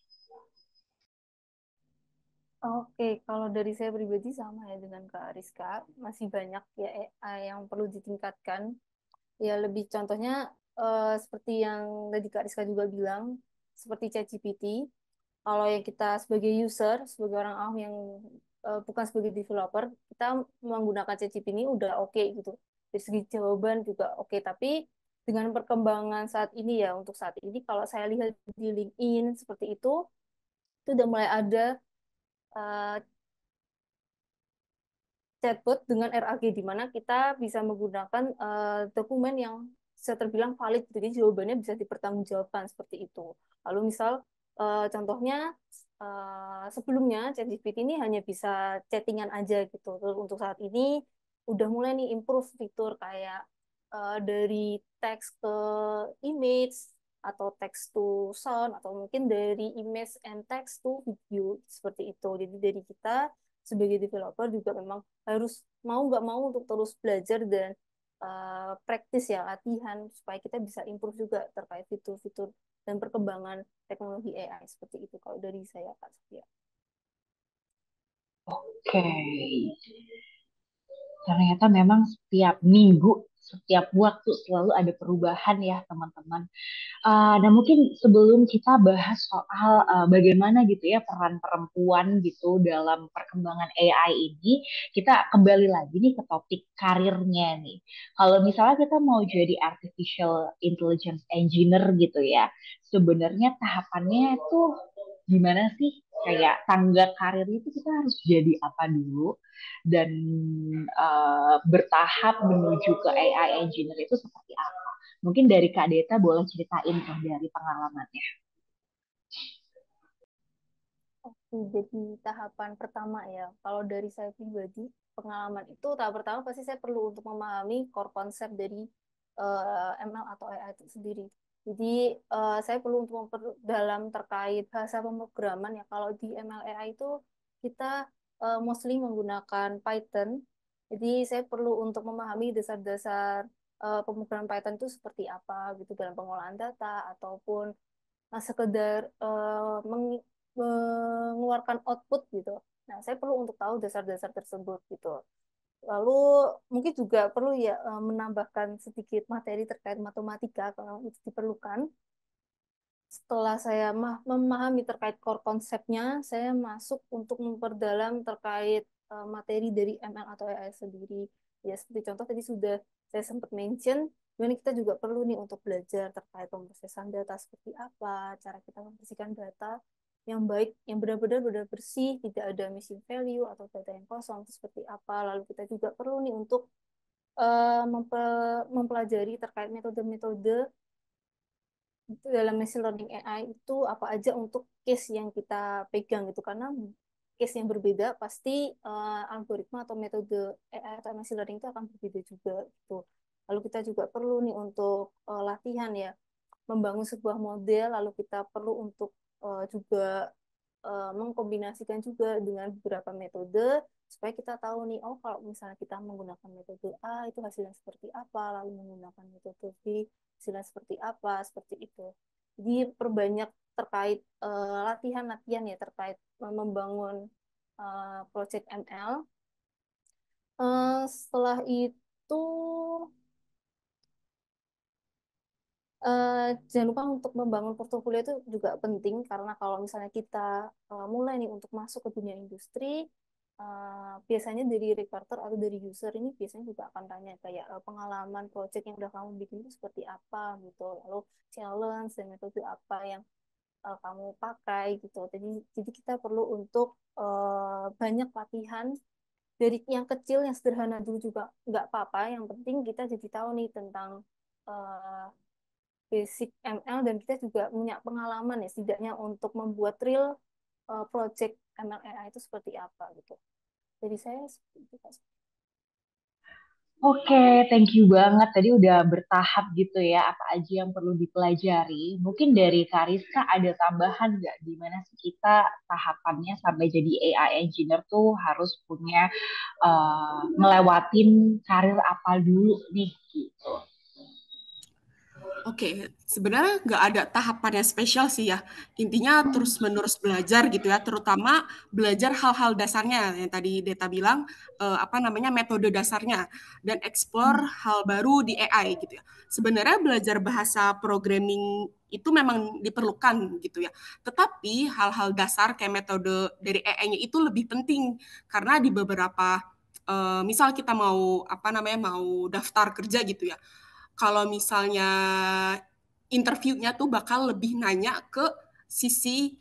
Oke, kalau dari saya pribadi sama ya dengan Kak Rizka, masih banyak ya AI yang perlu ditingkatkan. Ya lebih contohnya seperti yang tadi Kak Rizka juga bilang, seperti ChatGPT. Kalau yang kita sebagai user, sebagai orang awam yang bukan sebagai developer, kita menggunakan ChatGPT ini udah oke gitu. Dari segi jawaban juga oke, tapi dengan perkembangan saat ini ya, untuk saat ini kalau saya lihat di LinkedIn seperti itu udah mulai ada uh, chatbot dengan RAG di mana kita bisa menggunakan dokumen yang bisa terbilang valid, jadi jawabannya bisa dipertanggungjawabkan seperti itu. Lalu misal contohnya sebelumnya ChatGPT ini hanya bisa chattingan aja gitu. Terus untuk saat ini udah mulai nih improve fitur kayak dari teks ke image atau text to sound atau mungkin dari image and text to video seperti itu. Jadi dari kita sebagai developer juga memang harus mau nggak mau untuk terus belajar dan praktis ya, latihan supaya kita bisa improve juga terkait fitur-fitur dan perkembangan teknologi AI seperti itu kalau dari saya Kak Sofia. Oke, ternyata memang setiap minggu, setiap waktu selalu ada perubahan ya teman-teman. Nah mungkin sebelum kita bahas soal bagaimana gitu ya peran perempuan gitu dalam perkembangan AI ini, kita kembali lagi nih ke topik karirnya nih. Kalau misalnya kita mau jadi artificial intelligence engineer gitu ya, sebenarnya tahapannya tuh gimana sih? Kayak tangga karirnya itu kita harus jadi apa dulu dan bertahap menuju ke AI engineer itu seperti apa? Mungkin dari Kak Deta boleh ceritain tuh dari pengalamannya. Oke, jadi tahapan pertama ya, kalau dari saya pribadi, pengalaman itu tahap pertama pasti saya perlu untuk memahami core konsep dari ML atau AI itu sendiri. Jadi saya perlu untuk memperdalam terkait bahasa pemrograman ya. Kalau di ML AI itu kita mostly menggunakan Python. Jadi saya perlu untuk memahami dasar-dasar pemrograman Python itu seperti apa gitu dalam pengolahan data ataupun sekedar mengeluarkan output gitu. Nah, saya perlu untuk tahu dasar-dasar tersebut gitu. Lalu mungkin juga perlu ya menambahkan sedikit materi terkait matematika kalau itu diperlukan. Setelah saya memahami terkait core konsepnya, saya masuk untuk memperdalam terkait materi dari ML atau AI sendiri. Ya, seperti contoh tadi sudah saya sempat mention, Kemudian kita juga perlu nih untuk belajar terkait pemrosesan data seperti apa, cara kita membersihkan data yang baik, yang benar-benar bersih, tidak ada missing value atau data yang kosong itu seperti apa. Lalu kita juga perlu nih untuk mempelajari terkait metode-metode dalam machine learning AI itu apa aja untuk case yang kita pegang gitu, karena case yang berbeda pasti algoritma atau metode AI atau machine learning itu akan berbeda juga gitu. Lalu kita juga perlu nih untuk latihan ya, membangun sebuah model, lalu kita perlu untuk juga mengkombinasikan juga dengan beberapa metode supaya kita tahu nih, oh kalau misalnya kita menggunakan metode A itu hasilnya seperti apa, lalu menggunakan metode B hasilnya seperti apa, seperti itu. Jadi perbanyak terkait latihan-latihan ya terkait membangun project ML. Setelah itu jangan lupa untuk membangun portofolio itu juga penting, karena kalau misalnya kita mulai nih untuk masuk ke dunia industri, biasanya dari recruiter atau dari user ini biasanya juga akan tanya kayak pengalaman project yang udah kamu bikin itu seperti apa gitu, lalu challenge dan metode apa yang kamu pakai gitu. Jadi kita perlu untuk banyak latihan dari yang kecil, yang sederhana dulu juga nggak apa-apa. Yang penting kita jadi tahu nih tentang basic ML, dan kita juga punya pengalaman ya setidaknya untuk membuat real project ML AI itu seperti apa gitu. Jadi saya seperti itu. Oke, thank you banget. Tadi udah bertahap gitu ya, apa aja yang perlu dipelajari. Mungkin dari Kariska ada tambahan nggak? Gimana sih kita tahapannya sampai jadi AI engineer tuh harus punya ngelewatin karir apa dulu nih gitu. Oke, sebenarnya nggak ada tahapan yang spesial sih ya. Intinya terus-menerus belajar gitu ya, terutama belajar hal-hal dasarnya yang tadi Deta bilang, metode dasarnya, dan explore hal baru di AI gitu ya. Sebenarnya belajar bahasa programming itu memang diperlukan gitu ya. Tetapi hal-hal dasar kayak metode dari AI-nya itu lebih penting, karena di beberapa misal kita mau mau daftar kerja gitu ya. Kalau misalnya interviewnya tuh bakal lebih nanya ke sisi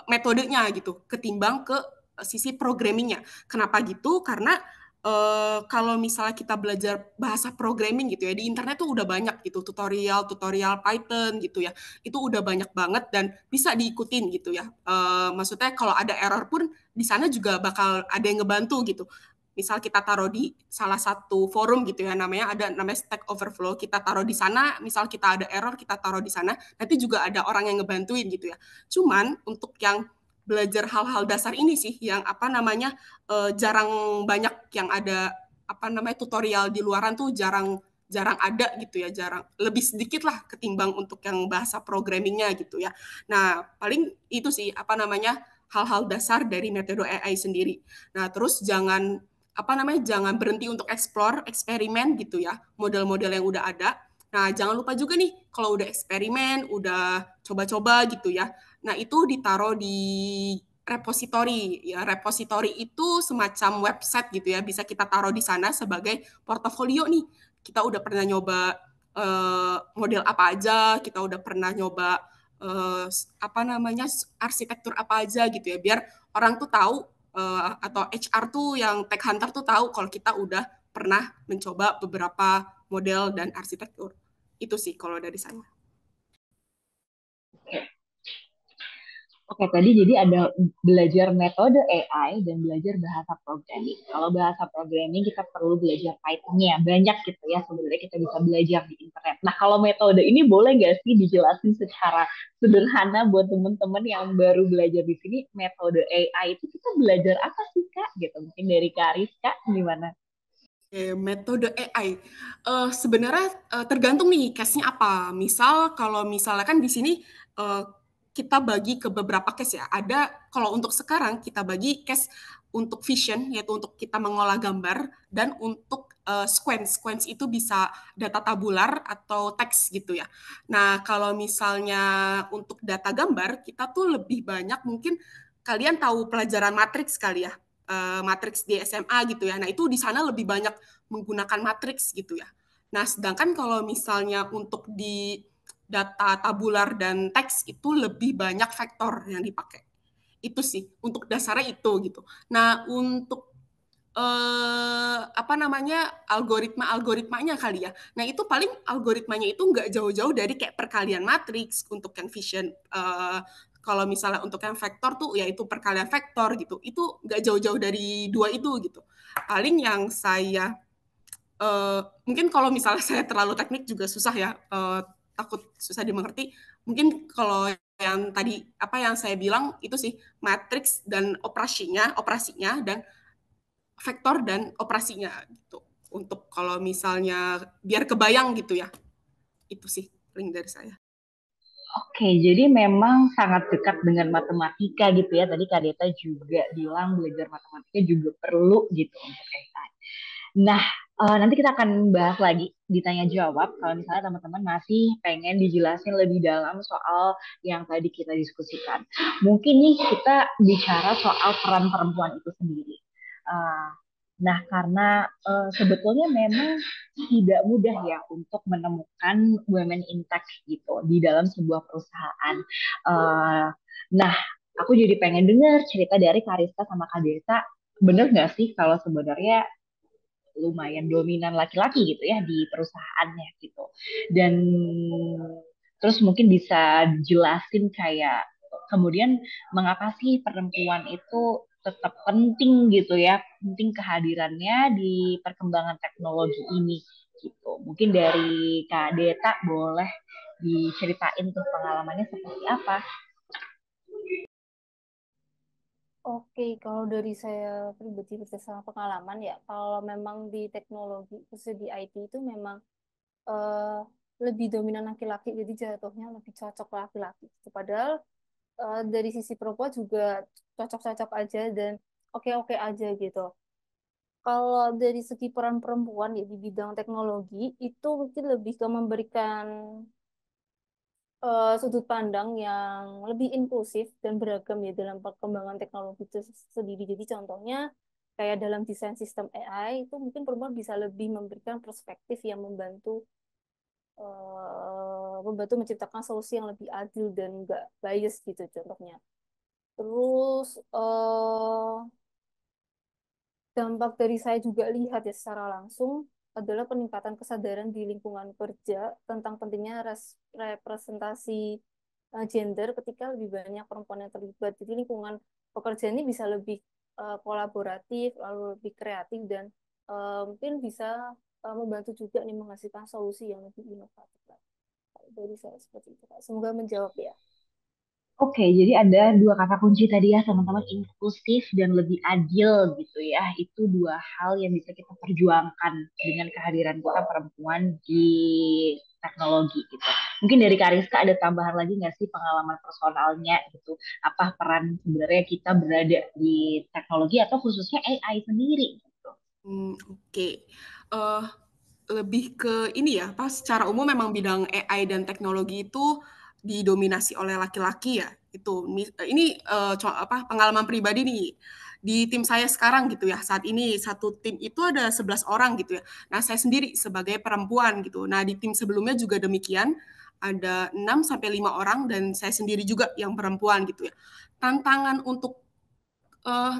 metodenya gitu, ketimbang ke sisi programmingnya. Kenapa gitu? Karena kalau misalnya kita belajar bahasa programming gitu ya, di internet tuh udah banyak gitu, tutorial Python gitu ya, itu udah banyak banget dan bisa diikutin gitu ya. Maksudnya kalau ada error pun di sana juga bakal ada yang ngebantu gitu. Misal kita taruh di salah satu forum gitu ya, namanya Stack Overflow, kita taruh di sana, misal kita ada error, kita taruh di sana, nanti juga ada orang yang ngebantuin gitu ya. Cuman untuk yang belajar hal-hal dasar ini sih, yang jarang banyak yang ada tutorial di luaran tuh jarang ada gitu ya, lebih sedikit lah ketimbang untuk yang bahasa programmingnya gitu ya. Nah paling itu sih hal-hal dasar dari metode AI sendiri. Nah terus jangan berhenti untuk explore, eksperimen gitu ya, model-model yang udah ada. Nah, jangan lupa juga nih, kalau udah eksperimen, udah coba-coba gitu ya, nah itu ditaruh di repository. Ya, repository itu semacam website gitu ya, bisa kita taruh di sana sebagai portofolio nih. Kita udah pernah nyoba model apa aja, kita udah pernah nyoba arsitektur apa aja gitu ya, biar orang tuh tahu, atau HR tuh yang tech hunter tuh tahu kalau kita udah pernah mencoba beberapa model dan arsitektur. Itu sih kalau dari saya. Oke, tadi jadi ada belajar metode AI dan belajar bahasa programming. Kalau bahasa programming kita perlu belajar Python-nya. Banyak gitu ya sebenarnya kita bisa belajar di internet. Nah, kalau metode ini boleh nggak sih dijelasin secara sederhana buat teman-teman yang baru belajar di sini, metode AI itu kita belajar apa sih, Kak? Gitu. Mungkin dari Kariska gimana? Metode AI. Sebenarnya tergantung nih case-nya apa. Misal kalau misalnya kan di sini kita bagi ke beberapa case ya. Ada kalau untuk sekarang kita bagi case untuk vision, yaitu untuk kita mengolah gambar, dan untuk sequence. Sequence itu bisa data tabular atau teks gitu ya. Nah, kalau misalnya untuk data gambar, kita tuh lebih banyak mungkin kalian tahu pelajaran matriks kali ya. Matriks di SMA gitu ya. Nah, itu di sana lebih banyak menggunakan matriks gitu ya. Nah, sedangkan kalau misalnya untuk di data tabular dan teks itu lebih banyak vektor yang dipakai. Itu sih, untuk dasarnya itu gitu. Nah, untuk apa namanya, algoritmanya kali ya. Nah, itu paling algoritmanya itu nggak jauh-jauh dari kayak perkalian matriks untuk yang Fission. Kalau misalnya untuk yang vektor tuh ya itu perkalian vektor gitu. Itu nggak jauh-jauh dari dua itu gitu. Paling yang saya mungkin kalau misalnya saya terlalu teknik juga susah ya, takut susah dimengerti. Mungkin kalau yang tadi apa yang saya bilang itu sih matriks dan operasinya dan vektor dan operasinya gitu. Untuk kalau misalnya biar kebayang gitu ya. Itu sih link dari saya. Oke, jadi memang sangat dekat dengan matematika gitu ya. Tadi Kak Deta juga bilang belajar matematika juga perlu gitu untuk AI. Nah, nanti kita akan bahas lagi ditanya jawab kalau misalnya teman-teman masih pengen dijelasin lebih dalam soal yang tadi kita diskusikan. Mungkin nih kita bicara soal peran perempuan itu sendiri. Uh, Nah, karena sebetulnya memang tidak mudah ya untuk menemukan women in tech gitu di dalam sebuah perusahaan. Uh, nah, aku jadi pengen dengar cerita dari Kariska sama Kak Desa. Bener nggak sih kalau sebenarnya lumayan dominan laki-laki gitu ya di perusahaannya gitu. Dan terus mungkin bisa dijelasin kayak kemudian mengapa sih perempuan itu tetap penting gitu ya, penting kehadirannya di perkembangan teknologi ini gitu. Mungkin dari Kak Deta boleh diceritain tuh pengalamannya seperti apa? Oke, kalau dari saya pribadi berdasarkan pengalaman ya, kalau memang di teknologi, khususnya di IT itu memang eh, lebih dominan laki-laki, jadi jatuhnya lebih cocok laki-laki. Padahal dari sisi perempuan juga cocok-cocok aja dan oke-oke aja gitu. Kalau dari segi peran perempuan ya di bidang teknologi itu mungkin lebih ke memberikan sudut pandang yang lebih inklusif dan beragam ya dalam perkembangan teknologi itu sendiri. Jadi contohnya kayak dalam desain sistem AI itu mungkin perempuan bisa lebih memberikan perspektif yang membantu menciptakan solusi yang lebih adil dan enggak bias gitu contohnya. Terus dampak dari saya juga lihat ya secara langsung adalah peningkatan kesadaran di lingkungan kerja tentang pentingnya representasi gender ketika lebih banyak perempuan yang terlibat. Jadi lingkungan pekerjaan ini bisa lebih kolaboratif, lalu lebih kreatif dan mungkin bisa membantu juga nih menghasilkan solusi yang lebih inovatif. Dari saya seperti itu, Kak. Semoga menjawab ya. Oke, jadi ada dua kata kunci tadi ya teman-teman, inklusif dan lebih adil gitu ya. Itu dua hal yang bisa kita perjuangkan dengan kehadiran kita perempuan di teknologi gitu. Mungkin dari Kariska ada tambahan lagi nggak sih pengalaman personalnya gitu? Apa peran sebenarnya kita berada di teknologi atau khususnya AI sendiri gitu? Oke. Eh, lebih ke ini ya, pas secara umum memang bidang AI dan teknologi itu didominasi oleh laki-laki ya. Ini pengalaman pribadi nih. Di tim saya sekarang gitu ya, saat ini satu tim itu ada 11 orang gitu ya. Nah, saya sendiri sebagai perempuan gitu. Nah, di tim sebelumnya juga demikian, ada 6 sampai 5 orang dan saya sendiri juga yang perempuan gitu ya. Tantangan untuk eh,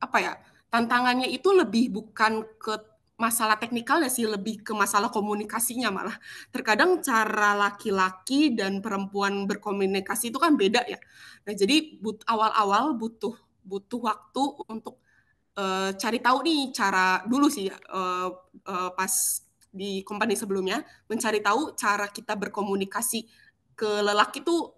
apa ya? Tantangannya itu lebih bukan ke masalah teknikalnya sih, lebih ke masalah komunikasinya malah. Terkadang cara laki-laki dan perempuan berkomunikasi itu kan beda ya. Nah, jadi awal-awal butuh waktu untuk cari tahu nih cara dulu sih pas di company sebelumnya mencari tahu cara kita berkomunikasi ke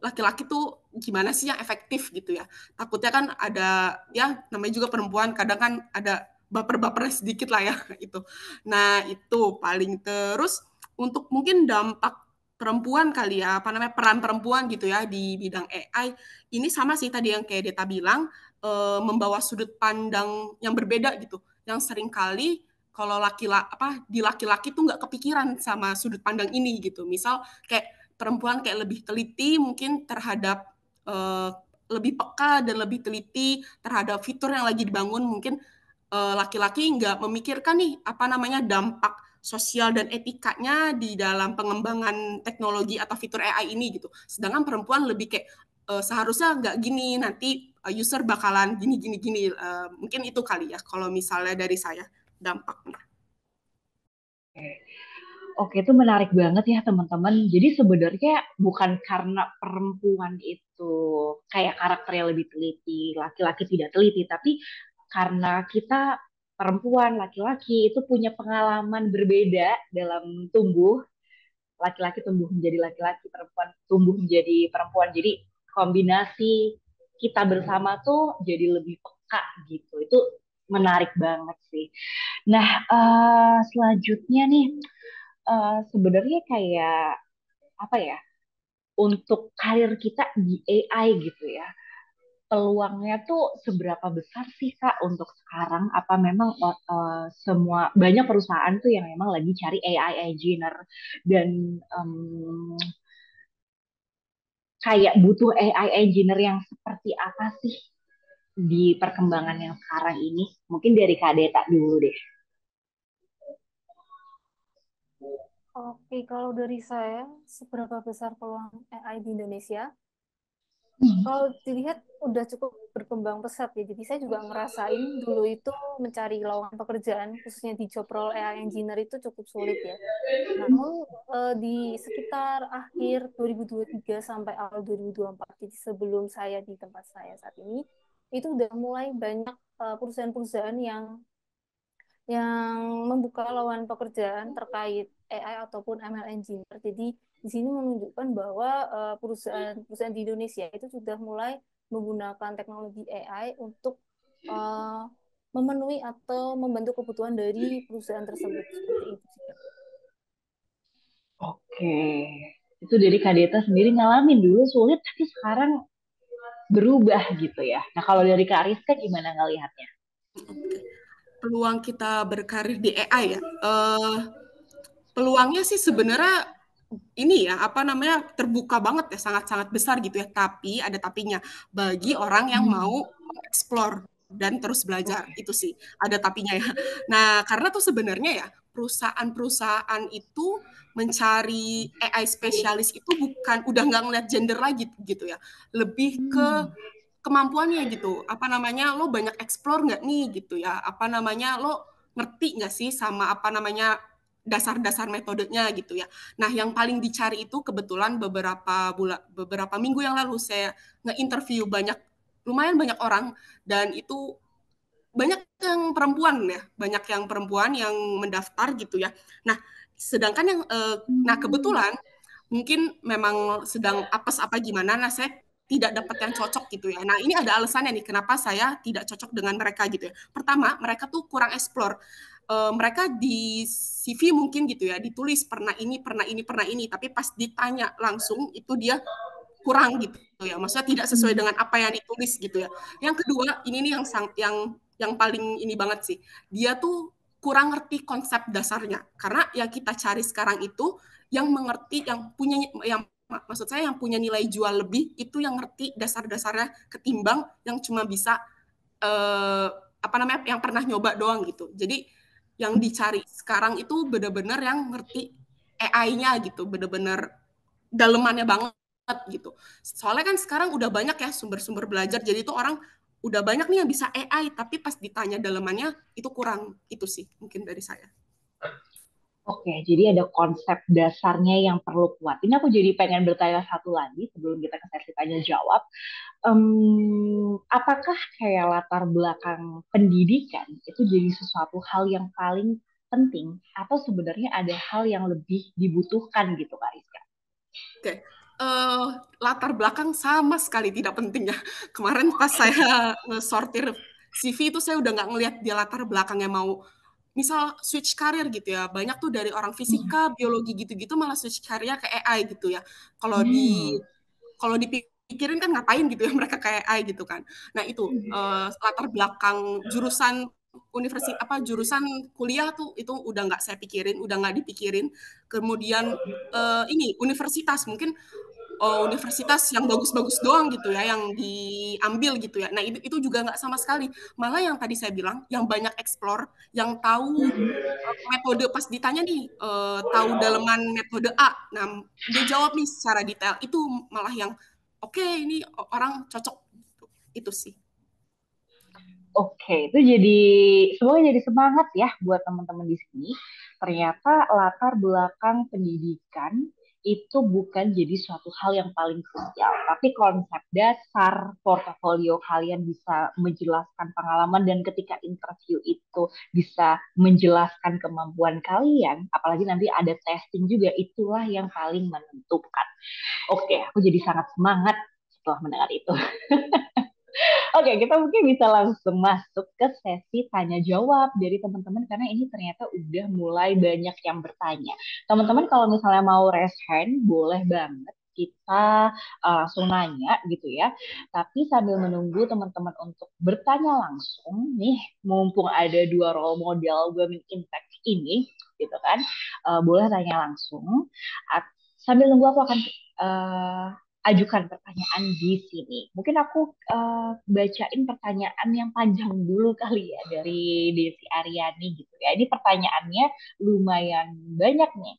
laki-laki tuh gimana sih yang efektif gitu ya. Takutnya kan ada ya namanya juga perempuan kadang kan ada baper-baper sedikit lah ya itu. Nah, itu paling terus untuk mungkin dampak perempuan kali ya, apa namanya peran perempuan gitu ya di bidang AI. Ini sama sih tadi yang kayak Deta bilang membawa sudut pandang yang berbeda gitu. Yang sering kali kalau di laki-laki tuh nggak kepikiran sama sudut pandang ini gitu. Misal kayak perempuan kayak lebih teliti mungkin terhadap lebih peka dan lebih teliti terhadap fitur yang lagi dibangun mungkin laki-laki nggak memikirkan nih apa namanya dampak sosial dan etikanya di dalam pengembangan teknologi atau fitur AI ini gitu. Sedangkan perempuan lebih kayak seharusnya nggak gini, nanti user bakalan gini. Mungkin itu kali ya kalau misalnya dari saya dampaknya. Oke, itu menarik banget ya teman-teman. Jadi sebenarnya bukan karena perempuan itu kayak karakternya lebih teliti, laki-laki tidak teliti, tapi karena kita perempuan, laki-laki itu punya pengalaman berbeda dalam tumbuh. Laki-laki tumbuh menjadi laki-laki, perempuan tumbuh menjadi perempuan. Jadi kombinasi kita bersama tuh jadi lebih peka gitu. Itu menarik banget sih. Nah, selanjutnya nih, sebenarnya kayak apa ya, untuk karir kita di AI gitu ya, peluangnya tuh seberapa besar sih Kak untuk sekarang? Apa memang semua banyak perusahaan tuh yang memang lagi cari AI engineer dan kayak butuh AI engineer yang seperti apa sih di perkembangan yang sekarang ini? Mungkin dari Kak Deta dulu deh. Oke, kalau dari saya, seberapa besar peluang AI di Indonesia? Kalau dilihat udah cukup berkembang pesat ya. Jadi saya juga ngerasain dulu itu mencari lowongan pekerjaan, khususnya di job role AI engineer itu cukup sulit ya. Namun di sekitar akhir 2023 sampai awal 2024, jadi sebelum saya di tempat saya saat ini, itu udah mulai banyak perusahaan-perusahaan yang membuka lowongan pekerjaan terkait AI ataupun ML engineer. Jadi di sini menunjukkan bahwa perusahaan-perusahaan di Indonesia itu sudah mulai menggunakan teknologi AI untuk memenuhi atau membantu kebutuhan dari perusahaan tersebut. Seperti itu sih, Kak. Oke, itu dari Kak Deta sendiri ngalamin dulu sulit, tapi sekarang berubah gitu ya. Nah kalau dari Kak Rizka gimana ngelihatnya? Peluang kita berkarir di AI ya, peluangnya sih sebenarnya ini ya, apa namanya, terbuka banget ya, sangat-sangat besar gitu ya. Tapi ada tapinya, bagi orang yang mau explore dan terus belajar, itu sih, ada tapinya ya. Nah, karena tuh sebenarnya ya, perusahaan-perusahaan itu mencari AI spesialis itu udah nggak ngeliat gender lagi gitu ya, lebih ke kemampuannya gitu. Apa namanya, lo banyak explore nggak nih gitu ya? Apa namanya, lo ngerti nggak sih sama apa namanya dasar-dasar metodenya gitu ya. Nah, yang paling dicari itu kebetulan beberapa minggu yang lalu saya nge-interview lumayan banyak orang dan itu banyak yang perempuan ya, banyak yang perempuan yang mendaftar gitu ya. Nah, sedangkan nah kebetulan mungkin memang sedang apes apa gimana, nah saya tidak dapat yang cocok gitu ya. Nah, ini ada alasannya nih kenapa saya tidak cocok dengan mereka gitu ya. Pertama, mereka tuh kurang explore. Mereka di CV mungkin gitu ya, ditulis pernah ini, tapi pas ditanya langsung itu dia kurang gitu ya. Maksudnya tidak sesuai dengan apa yang ditulis gitu ya. Yang kedua, ini nih yang paling ini banget sih. Dia tuh kurang ngerti konsep dasarnya. Karena yang kita cari sekarang itu yang mengerti, maksud saya yang punya nilai jual lebih, itu yang ngerti dasar-dasarnya ketimbang yang cuma bisa yang pernah nyoba doang gitu. Jadi yang dicari sekarang itu benar-benar yang ngerti AI-nya gitu, benar-benar dalemannya banget gitu. Soalnya kan sekarang udah banyak ya sumber-sumber belajar, jadi itu orang udah banyak nih yang bisa AI, tapi pas ditanya dalemannya itu kurang. Itu sih mungkin dari saya. Oke, jadi ada konsep dasarnya yang perlu kuat. Ini aku jadi pengen bertanya satu lagi sebelum kita ke sesi tanya jawab. Apakah kayak latar belakang pendidikan itu jadi sesuatu hal yang paling penting atau sebenarnya ada hal yang lebih dibutuhkan gitu Kak Rizka? Oke, latar belakang sama sekali tidak penting ya. Kemarin pas saya nge-sortir CV itu saya udah nggak ngelihat dia latar belakangnya mau misal switch karir gitu ya. Banyak tuh dari orang fisika, biologi gitu-gitu malah switch karirnya ke AI gitu ya. Kalau dipikirin kan ngapain gitu ya mereka kayak AI gitu kan. Nah itu latar belakang jurusan kuliah tuh itu udah nggak saya pikirin, udah nggak dipikirin. Kemudian ini universitas mungkin universitas yang bagus-bagus doang gitu ya, yang diambil gitu ya. Nah itu juga nggak sama sekali. Malah yang tadi saya bilang, yang banyak explore, yang tahu metode pas ditanya nih, tahu daleman metode A. Nah dia jawab nih secara detail. Itu malah yang oke, ini orang cocok. Itu sih. Oke, itu jadi semoga jadi semangat ya buat teman-teman di sini. Ternyata latar belakang pendidikan itu bukan jadi suatu hal yang paling krusial, tapi konsep dasar portofolio kalian bisa menjelaskan pengalaman dan ketika interview itu bisa menjelaskan kemampuan kalian, apalagi nanti ada testing juga, itulah yang paling menentukan. Oke, aku jadi sangat semangat setelah mendengar itu. Oke, kita mungkin bisa langsung masuk ke sesi tanya jawab dari teman-teman karena ini ternyata udah mulai banyak yang bertanya. Teman-teman kalau misalnya mau raise hand, boleh banget kita langsung nanya gitu ya. Tapi sambil menunggu teman-teman untuk bertanya langsung, nih mumpung ada dua role model Women Impact ini, gitu kan, boleh tanya langsung. Sambil nunggu aku akan uh, ajukan pertanyaan di sini. Mungkin aku bacain pertanyaan yang panjang dulu kali ya dari Desi Aryani gitu ya. Ini pertanyaannya lumayan banyak nih.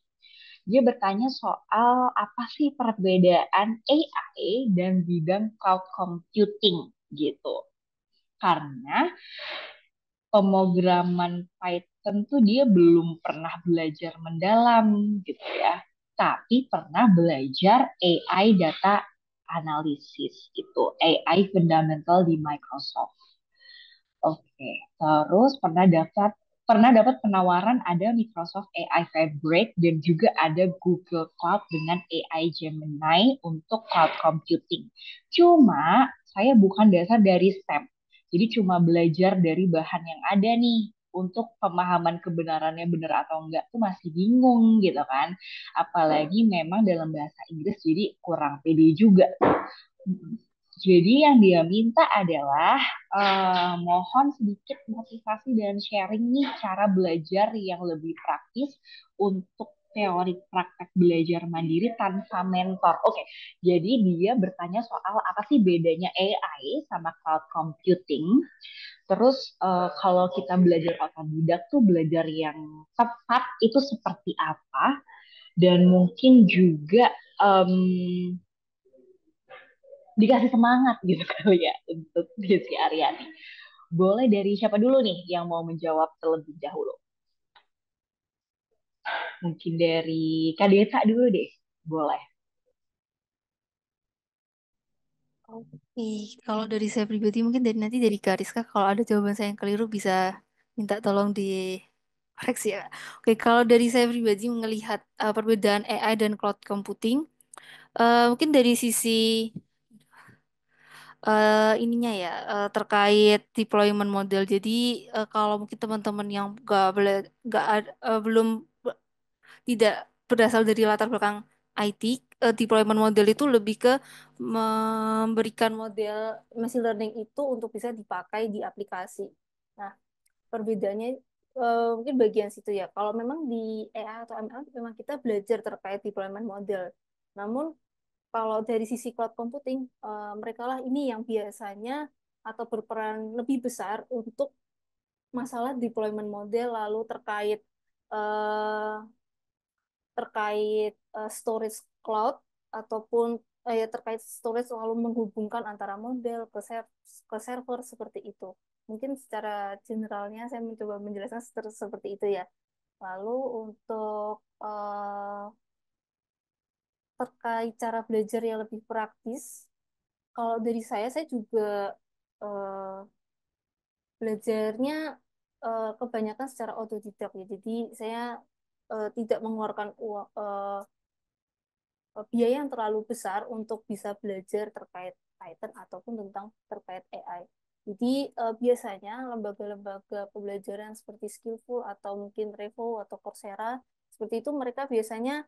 Dia bertanya soal apa sih perbedaan AI dan bidang cloud computing gitu. Karena pemrograman Python tuh dia belum pernah belajar mendalam gitu ya. Tapi pernah belajar AI data analisis gitu, AI fundamental di Microsoft. Oke, terus pernah dapat penawaran ada Microsoft AI Fabric dan juga ada Google Cloud dengan AI Gemini untuk cloud computing. Cuma saya bukan dasar dari STEM. Jadi cuma belajar dari bahan yang ada nih. Untuk pemahaman kebenarannya benar atau enggak tuh masih bingung gitu kan. Apalagi memang dalam bahasa Inggris jadi kurang pede juga. Jadi yang dia minta adalah mohon sedikit motivasi dan sharing nih cara belajar yang lebih praktis untuk teori praktek belajar mandiri tanpa mentor. Oke, jadi dia bertanya soal apa sih bedanya AI sama cloud computing. Terus kalau kita belajar otodidak tuh belajar yang tepat itu seperti apa? Dan mungkin juga dikasih semangat gitu kali ya untuk Desi Aryani. Boleh dari siapa dulu nih yang mau menjawab terlebih dahulu? Mungkin dari Kak Deta dulu deh, boleh. Oke, kalau dari saya pribadi mungkin nanti dari Kak Rizka kalau ada jawaban saya yang keliru bisa minta tolong dikoreksi ya. Oke, kalau dari saya pribadi melihat perbedaan AI dan cloud computing, mungkin dari sisi ininya ya terkait deployment model. Jadi kalau mungkin teman-teman yang belum tidak berasal dari latar belakang IT, deployment model itu lebih ke memberikan model machine learning itu untuk bisa dipakai di aplikasi. Nah, perbedaannya mungkin bagian situ ya. Kalau memang di AI atau ML memang kita belajar terkait deployment model. Namun kalau dari sisi cloud computing, mereka lah ini yang biasanya atau berperan lebih besar untuk masalah deployment model lalu terkait uh, storage cloud ataupun ya terkait storage lalu menghubungkan antara model ke server seperti itu. Mungkin secara generalnya saya mencoba menjelaskan seperti itu ya. Lalu untuk terkait cara belajar yang lebih praktis, kalau dari saya juga uh, belajarnya kebanyakan secara otodidak ya. Jadi saya tidak mengeluarkan biaya yang terlalu besar untuk bisa belajar terkait Python ataupun tentang terkait AI. Jadi biasanya lembaga-lembaga pembelajaran seperti Skillful atau mungkin Revo atau Coursera seperti itu mereka biasanya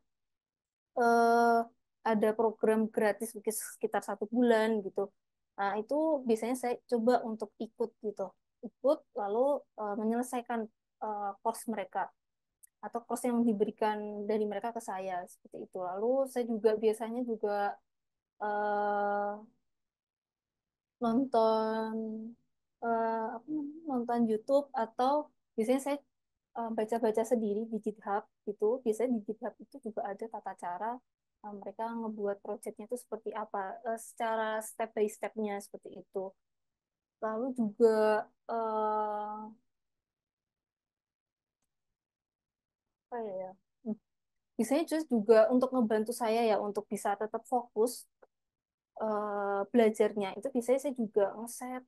ada program gratis mungkin sekitar 1 bulan gitu. Nah itu biasanya saya coba untuk ikut gitu, ikut lalu menyelesaikan course mereka atau course yang diberikan dari mereka ke saya seperti itu. Lalu saya juga biasanya juga eh, nonton apa namanya, nonton YouTube atau biasanya saya baca-baca sendiri di GitHub gitu. Biasanya di GitHub itu juga ada tata cara mereka ngebuat projectnya itu seperti apa, secara step by stepnya seperti itu. Lalu juga apa ya? Biasanya juga untuk ngebantu saya ya untuk bisa tetap fokus belajarnya itu biasanya saya juga ngeset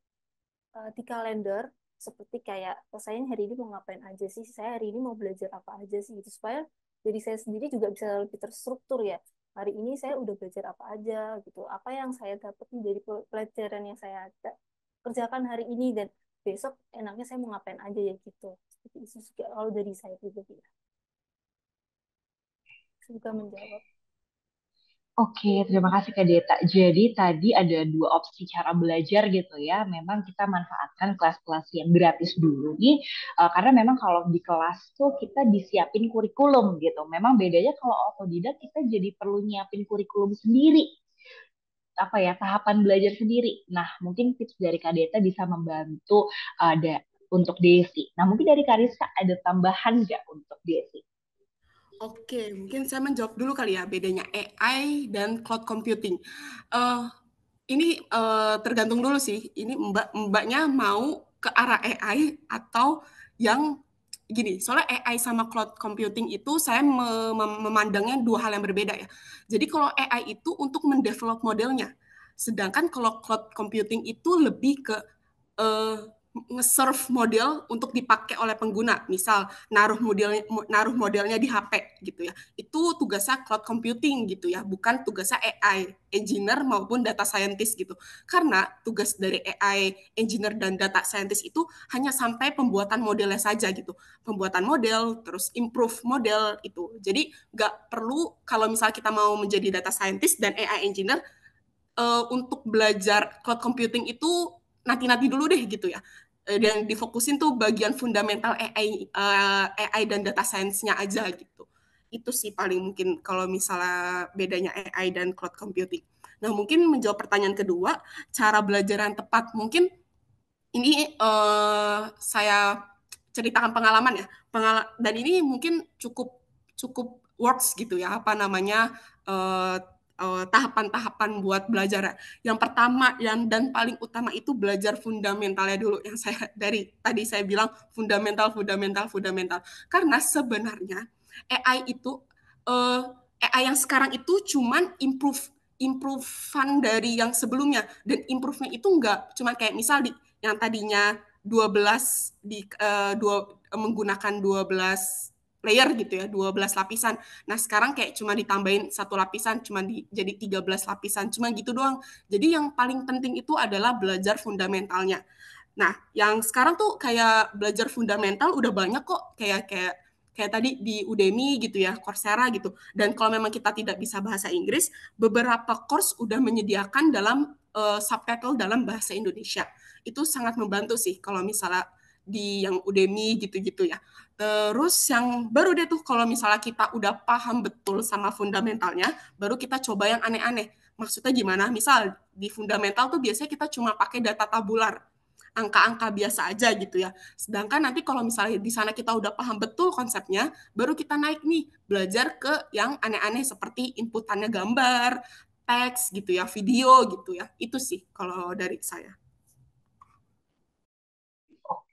di kalender seperti kayak saya hari ini mau ngapain aja sih, saya hari ini mau belajar apa aja sih gitu supaya jadi saya sendiri juga bisa lebih terstruktur ya. Hari ini saya udah belajar apa aja gitu, apa yang saya dapat dari pelajaran yang saya kerjakan hari ini dan besok enaknya saya mau ngapain aja ya gitu. Seperti itu juga kalau dari saya pribadi ya. Semoga menjawab. Oke, terima kasih Kak Deta. Jadi tadi ada dua opsi cara belajar gitu ya. Memang kita manfaatkan kelas-kelas yang gratis dulu nih, karena memang kalau di kelas tuh kita disiapin kurikulum gitu. Memang bedanya kalau otodidak kita jadi perlu nyiapin kurikulum sendiri, apa ya, tahapan belajar sendiri. Nah, mungkin tips dari Kak Deta bisa membantu ada untuk Desi. Nah, mungkin dari Karisa ada tambahan nggak untuk Desi? Oke, mungkin saya menjawab dulu kali ya bedanya AI dan cloud computing. Eh, ini tergantung dulu sih. Ini mbaknya mau ke arah AI atau yang gini. Soalnya AI sama cloud computing itu saya memandangnya dua hal yang berbeda ya. Jadi kalau AI itu untuk mendevelop modelnya, sedangkan kalau cloud computing itu lebih ke eh, nge-serve model untuk dipakai oleh pengguna. Misal naruh modelnya di HP gitu ya. Itu tugasnya cloud computing gitu ya, bukan tugasnya AI engineer maupun data scientist gitu. Karena tugas dari AI engineer dan data scientist itu hanya sampai pembuatan modelnya saja gitu. Pembuatan model, terus improve model itu. Jadi nggak perlu kalau misal kita mau menjadi data scientist dan AI engineer untuk belajar cloud computing itu nanti-nanti dulu deh gitu ya. Dan difokusin tuh bagian fundamental AI dan data science-nya aja gitu. Itu sih paling mungkin kalau misalnya bedanya AI dan cloud computing. Nah, mungkin menjawab pertanyaan kedua, cara belajar yang tepat. Mungkin ini saya ceritakan pengalaman ya. Dan ini mungkin cukup cukup works gitu ya, apa namanya, tahapan-tahapan buat belajar. Yang pertama dan paling utama itu belajar fundamentalnya dulu yang saya dari tadi saya bilang fundamental. Karena sebenarnya AI itu AI yang sekarang itu cuman improvean dari yang sebelumnya dan improve-nya itu enggak cuma kayak misal di yang tadinya 12 menggunakan 12 layer gitu ya, 12 lapisan. Nah, sekarang kayak cuma ditambahin satu lapisan, jadi 13 lapisan, cuma gitu doang. Jadi yang paling penting itu adalah belajar fundamentalnya. Nah, yang sekarang tuh kayak belajar fundamental udah banyak kok, kayak tadi di Udemy gitu ya, Coursera gitu. Dan kalau memang kita tidak bisa bahasa Inggris, beberapa course udah menyediakan dalam subtitle dalam bahasa Indonesia. Itu sangat membantu sih kalau misalnya di yang Udemy gitu-gitu ya. Terus yang baru deh tuh kalau misalnya kita udah paham betul sama fundamentalnya, baru kita coba yang aneh-aneh. Maksudnya gimana? Misal di fundamental tuh biasanya kita cuma pakai data tabular, angka-angka biasa aja gitu ya. Sedangkan nanti kalau misalnya di sana kita udah paham betul konsepnya, baru kita naik nih belajar ke yang aneh-aneh seperti inputannya gambar, teks gitu ya, video gitu ya. Itu sih kalau dari saya.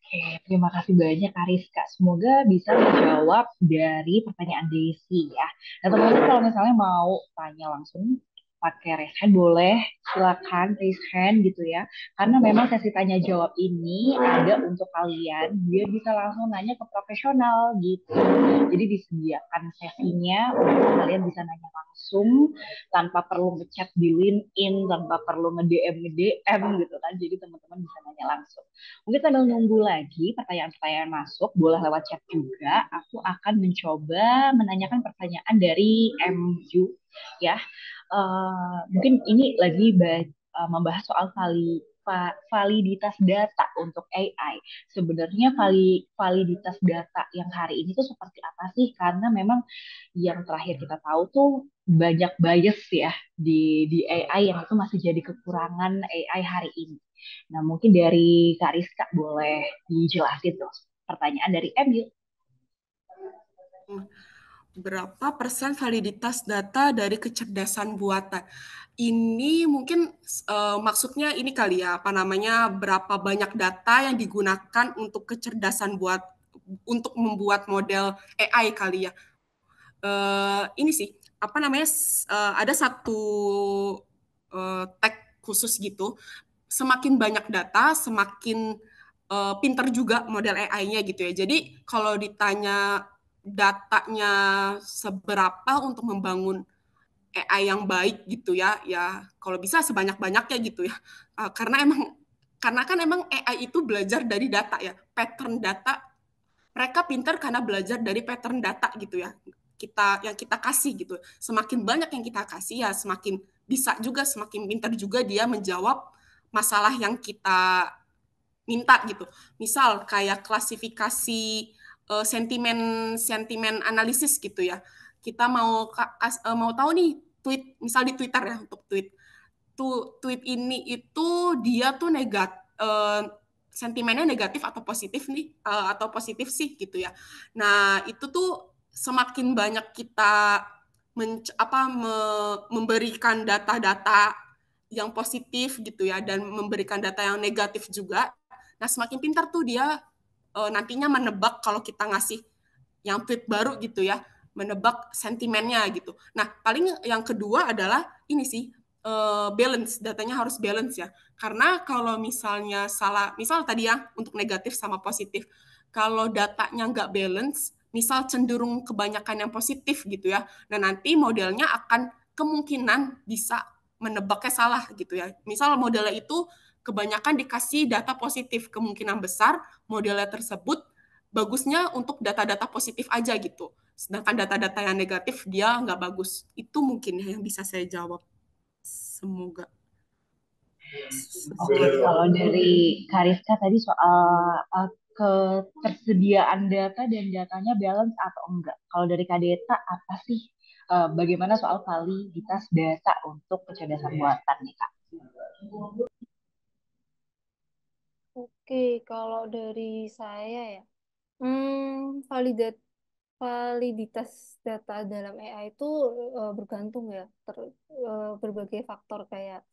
Oke, terima kasih banyak Kariska. Semoga bisa menjawab dari pertanyaan Desi ya. Nah, teman-teman kalau misalnya mau tanya langsung pakai raise hand boleh, silakan raise hand gitu ya. Karena memang sesi tanya jawab ini ada untuk kalian biar bisa langsung nanya ke profesional gitu. Jadi disediakan sesinya untuk kalian bisa nanya langsung tanpa perlu ngechat di LinkedIn, tanpa perlu nge-DM gitu kan. Jadi teman-teman bisa nanya langsung. Mungkin sambil nunggu lagi pertanyaan-pertanyaan masuk, boleh lewat chat juga. Aku akan mencoba menanyakan pertanyaan dari MU ya. Mungkin ini lagi membahas soal validitas data untuk AI. Sebenarnya validitas data yang hari ini tuh seperti apa sih? Karena memang yang terakhir kita tahu tuh banyak bias ya di AI yang itu masih jadi kekurangan AI hari ini. Nah, mungkin dari Kak Rizka boleh dijelasin tuh pertanyaan dari Emil. Berapa persen validitas data dari kecerdasan buatan? Ini mungkin maksudnya ini kali ya, apa namanya, berapa banyak data yang digunakan untuk kecerdasan untuk membuat model AI kali ya. Ini sih, apa namanya, ada satu tag khusus gitu. Semakin banyak data, semakin pinter juga model AI-nya gitu ya. Jadi kalau ditanya datanya seberapa untuk membangun AI yang baik gitu ya, ya kalau bisa sebanyak-banyaknya gitu ya. Karena kan emang AI itu belajar dari data ya, pattern data. Mereka pintar karena belajar dari pattern data gitu ya. Yang kita kasih gitu. Semakin banyak yang kita kasih ya semakin bisa juga, semakin pintar juga dia menjawab masalah yang kita minta gitu. Misal kayak klasifikasi sentimen sentimen analisis gitu ya. Kita mau tahu nih misal di Twitter ya, untuk tweet ini itu dia tuh sentimennya negatif atau positif nih, atau positif sih gitu ya. Nah, itu tuh semakin banyak kita memberikan data-data yang positif gitu ya, dan memberikan data yang negatif juga. Nah, semakin pintar tuh dia nantinya menebak kalau kita ngasih yang tweet baru gitu ya, menebak sentimennya gitu. Nah, paling yang kedua adalah ini sih, balance, datanya harus balance ya. Karena kalau misalnya salah, misal tadi ya untuk negatif sama positif, kalau datanya nggak balance, misal cenderung kebanyakan yang positif gitu ya, nah nanti modelnya akan kemungkinan bisa menebaknya salah gitu ya. Misal modelnya itu kebanyakan dikasih data positif, kemungkinan besar modelnya tersebut bagusnya untuk data-data positif aja gitu. Sedangkan data-data yang negatif dia nggak bagus. Itu mungkin yang bisa saya jawab. Semoga. Oke, kalau dari Kariska tadi soal ketersediaan data dan datanya balance atau enggak. Kalau dari Kadeta apa sih? Bagaimana soal validitas data untuk kecerdasan buatan nih Kak? Oke, kalau dari saya ya, validitas data dalam AI itu bergantung ya, berbagai faktor kayak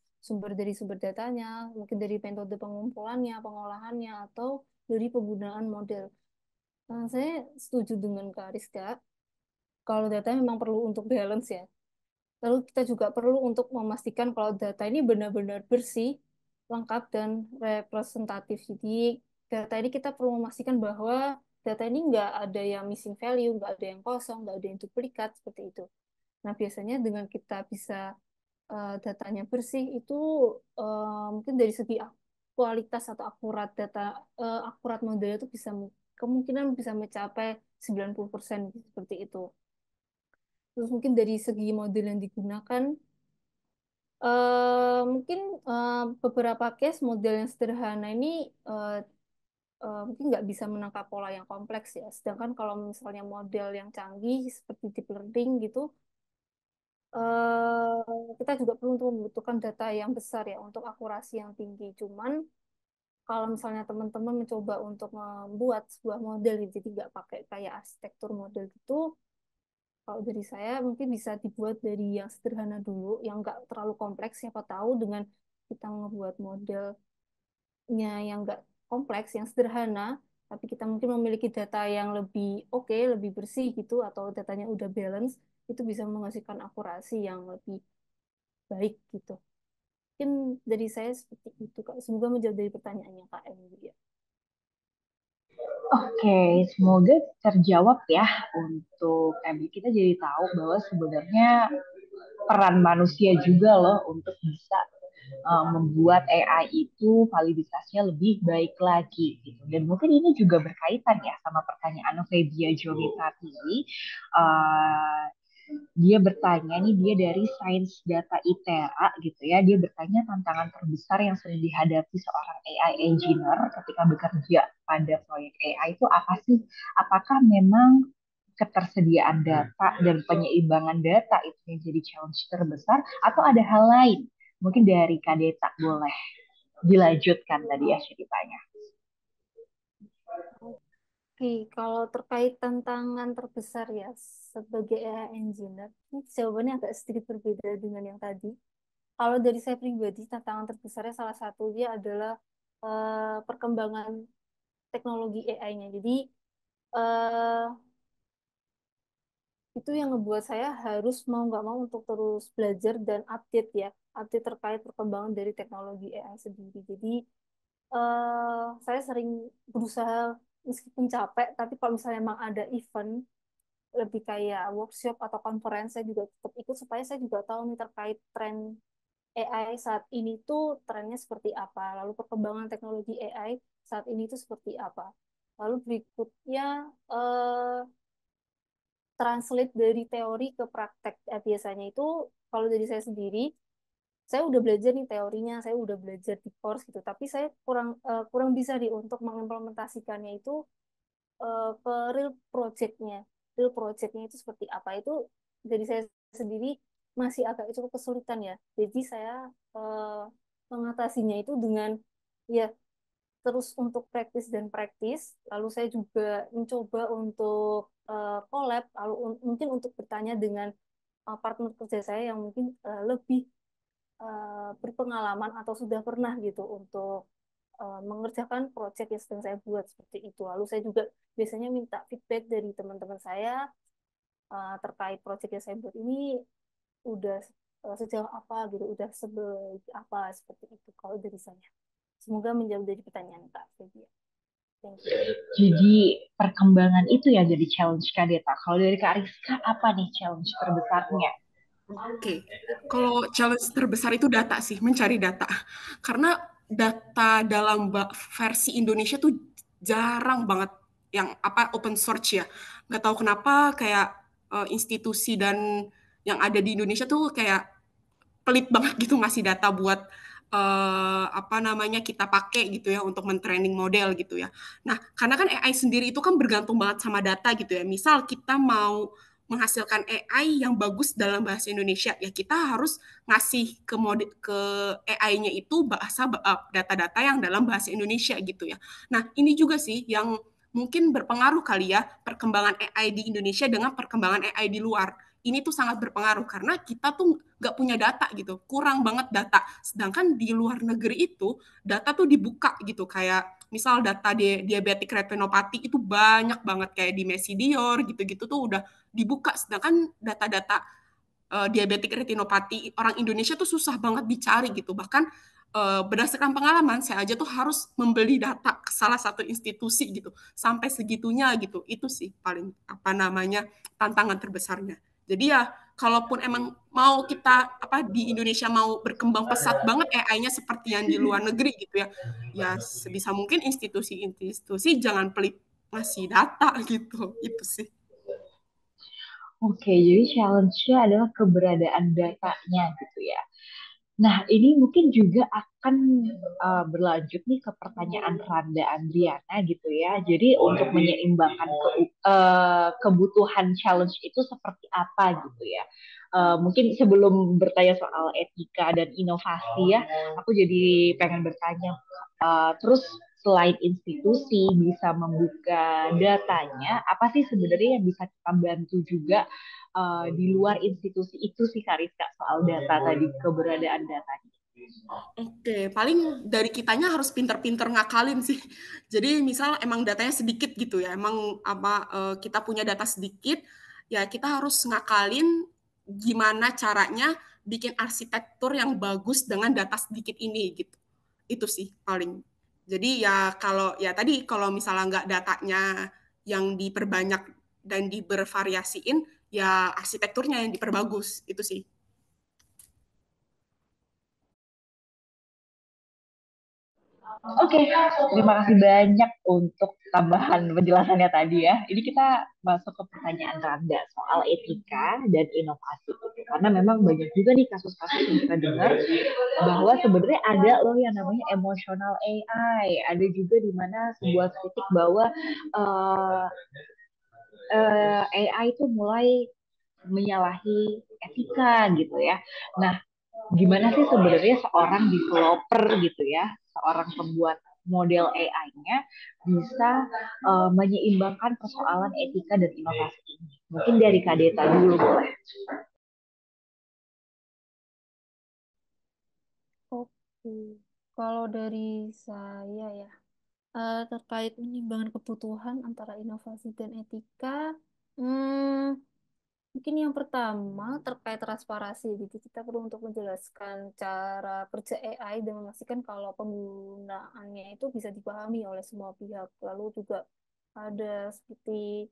dari sumber datanya, mungkin dari metode pengumpulannya, pengolahannya, atau dari penggunaan model. Nah, saya setuju dengan Kak Rizka, kalau data memang perlu untuk balance ya. Lalu kita juga perlu untuk memastikan kalau data ini benar-benar bersih, lengkap, dan representatif. Jadi data ini kita perlu memastikan bahwa data ini nggak ada yang missing value, nggak ada yang kosong, nggak ada yang duplikat, seperti itu. Nah, biasanya dengan kita bisa datanya bersih, itu mungkin dari segi kualitas atau akurat akurat model itu kemungkinan bisa mencapai 90% seperti itu. Terus mungkin dari segi model yang digunakan, mungkin beberapa case model yang sederhana ini mungkin nggak bisa menangkap pola yang kompleks ya. Sedangkan kalau misalnya model yang canggih seperti deep learning gitu, kita juga perlu untuk membutuhkan data yang besar ya untuk akurasi yang tinggi. Cuman kalau misalnya teman-teman mencoba untuk membuat sebuah model, jadi nggak pakai kayak arsitektur model gitu, kalau dari saya mungkin bisa dibuat dari yang sederhana dulu, yang nggak terlalu kompleks. Siapa tahu dengan kita ngebuat modelnya yang nggak kompleks, yang sederhana, tapi kita mungkin memiliki data yang lebih oke, lebih bersih gitu, atau datanya udah balance, itu bisa menghasilkan akurasi yang lebih baik gitu. Mungkin dari saya seperti itu, Kak. Semoga menjawab dari pertanyaannya Kak Emilia. Oke, semoga terjawab ya untuk Emily. Kita jadi tahu bahwa sebenarnya peran manusia juga loh untuk bisa membuat AI itu validitasnya lebih baik lagi gitu. Dan mungkin ini juga berkaitan ya sama pertanyaan Febia Joni tadi. Uh, Dia bertanya nih, dia dari Sains Data ITERA gitu ya. Dia bertanya tantangan terbesar yang sering dihadapi seorang AI engineer ketika bekerja pada proyek AI itu apa sih? Apakah memang ketersediaan data dan penyeimbangan data itu yang jadi challenge terbesar atau ada hal lain? Mungkin dari Kak Deta boleh dilanjutkan tadi ya ceritanya. Oke, kalau terkait tantangan terbesar ya sebagai AI engineer, ini jawabannya agak sedikit berbeda dengan yang tadi. Kalau dari saya pribadi, tantangan terbesarnya salah satunya adalah perkembangan teknologi AI-nya. Jadi eh, itu yang ngebuat saya harus mau nggak mau untuk terus belajar dan update ya, update terkait perkembangan dari teknologi AI sendiri. Jadi saya sering berusaha meskipun capek, tapi kalau misalnya emang ada event lebih kayak workshop atau conference, saya juga tetap ikut supaya saya juga tahu nih terkait tren AI saat ini tuh trennya seperti apa, lalu perkembangan teknologi AI saat ini tuh seperti apa. Lalu berikutnya translate dari teori ke praktek. Biasanya itu kalau dari saya sendiri, saya udah belajar nih teorinya, saya udah belajar di course gitu, tapi saya kurang bisa nih untuk mengimplementasikannya itu ke real project-nya. Real project-nya itu seperti apa itu dari saya sendiri masih agak cukup kesulitan ya. Jadi saya mengatasinya itu dengan ya terus untuk praktis dan praktis. Lalu saya juga mencoba untuk collab, lalu mungkin untuk bertanya dengan partner kerja saya yang mungkin lebih berpengalaman atau sudah pernah gitu untuk mengerjakan proyek yang sedang saya buat seperti itu. Lalu saya juga biasanya minta feedback dari teman-teman saya terkait proyek yang saya buat ini udah sejauh apa gitu, udah sebaik apa seperti itu kalau dari saya. Semoga menjawab dari pertanyaan Kak Febia. Thank you. Jadi perkembangan itu ya jadi challenge Kak Deta. Kalau dari Kak Rizka apa nih challenge terbesarnya? Oke, kalau challenge terbesar itu data sih, mencari data. Karena data dalam versi Indonesia tuh jarang banget yang apa open source ya. Nggak tahu kenapa kayak institusi dan yang ada di Indonesia tuh kayak pelit banget gitu ngasih data buat apa namanya kita pakai gitu ya untuk mentraining model gitu ya. Nah, karena kan AI sendiri itu kan bergantung banget sama data gitu ya. Misal kita mau menghasilkan AI yang bagus dalam bahasa Indonesia, ya kita harus ngasih ke AI-nya itu data-data yang dalam bahasa Indonesia gitu ya. Nah, ini juga sih yang mungkin berpengaruh kali ya perkembangan AI di Indonesia dengan perkembangan AI di luar. Ini tuh sangat berpengaruh karena kita tuh nggak punya data gitu, kurang banget data. Sedangkan di luar negeri itu data tuh dibuka gitu, kayak misal data diabetic retinopathy itu banyak banget kayak di Mesidior gitu-gitu tuh udah dibuka. Sedangkan data-data diabetic retinopathy orang Indonesia tuh susah banget dicari gitu. Bahkan berdasarkan pengalaman saya aja tuh harus membeli data ke salah satu institusi gitu sampai segitunya gitu. Itu sih paling apa namanya tantangan terbesarnya. Jadi ya kalaupun emang mau kita apa di Indonesia mau berkembang pesat banget AI-nya seperti yang di luar negeri gitu ya. Ya sebisa mungkin institusi-institusi jangan pelit ngasih data gitu. Itu sih. Oke, jadi challenge-nya adalah keberadaan datanya gitu ya. Nah, ini mungkin juga akan berlanjut nih ke pertanyaan Randa Andriana gitu ya. Jadi untuk menyeimbangkan kebutuhan challenge itu seperti apa gitu ya. Mungkin sebelum bertanya soal etika dan inovasi ya, aku jadi pengen bertanya. Terus selain institusi bisa membuka datanya, apa sih sebenarnya yang bisa kita bantu juga di luar institusi itu sih Kak Rizka soal data tadi, keberadaan data. Oke, paling dari kitanya harus pinter-pinter ngakalin sih. Jadi misal emang datanya sedikit gitu ya, emang apa kita punya data sedikit, ya kita harus ngakalin gimana caranya bikin arsitektur yang bagus dengan data sedikit ini gitu. Itu sih paling. Jadi ya kalau ya tadi kalau misalnya nggak datanya yang diperbanyak dan dibervariasiin, ya arsitekturnya yang diperbagus. Itu sih. Oke, terima kasih banyak untuk tambahan penjelasannya tadi ya. Ini kita masuk ke pertanyaan Randa soal etika dan inovasi gitu. Karena memang banyak juga nih kasus-kasus yang kita dengar bahwa sebenarnya ada loh yang namanya emotional AI. Ada juga di mana sebuah kritik bahwa eh, AI itu mulai menyalahi etika gitu ya. Nah, gimana sih sebenarnya seorang developer gitu ya, seorang pembuat model AI-nya bisa menyeimbangkan persoalan etika dan inovasi ini? Mungkin dari Kak Deta dulu boleh. Oke, kalau dari saya ya, terkait menyeimbangkan kebutuhan antara inovasi dan etika, hmm, mungkin yang pertama terkait transparansi. Jadi kita perlu untuk menjelaskan cara kerja AI dan memastikan kalau penggunaannya itu bisa dipahami oleh semua pihak. Lalu juga ada seperti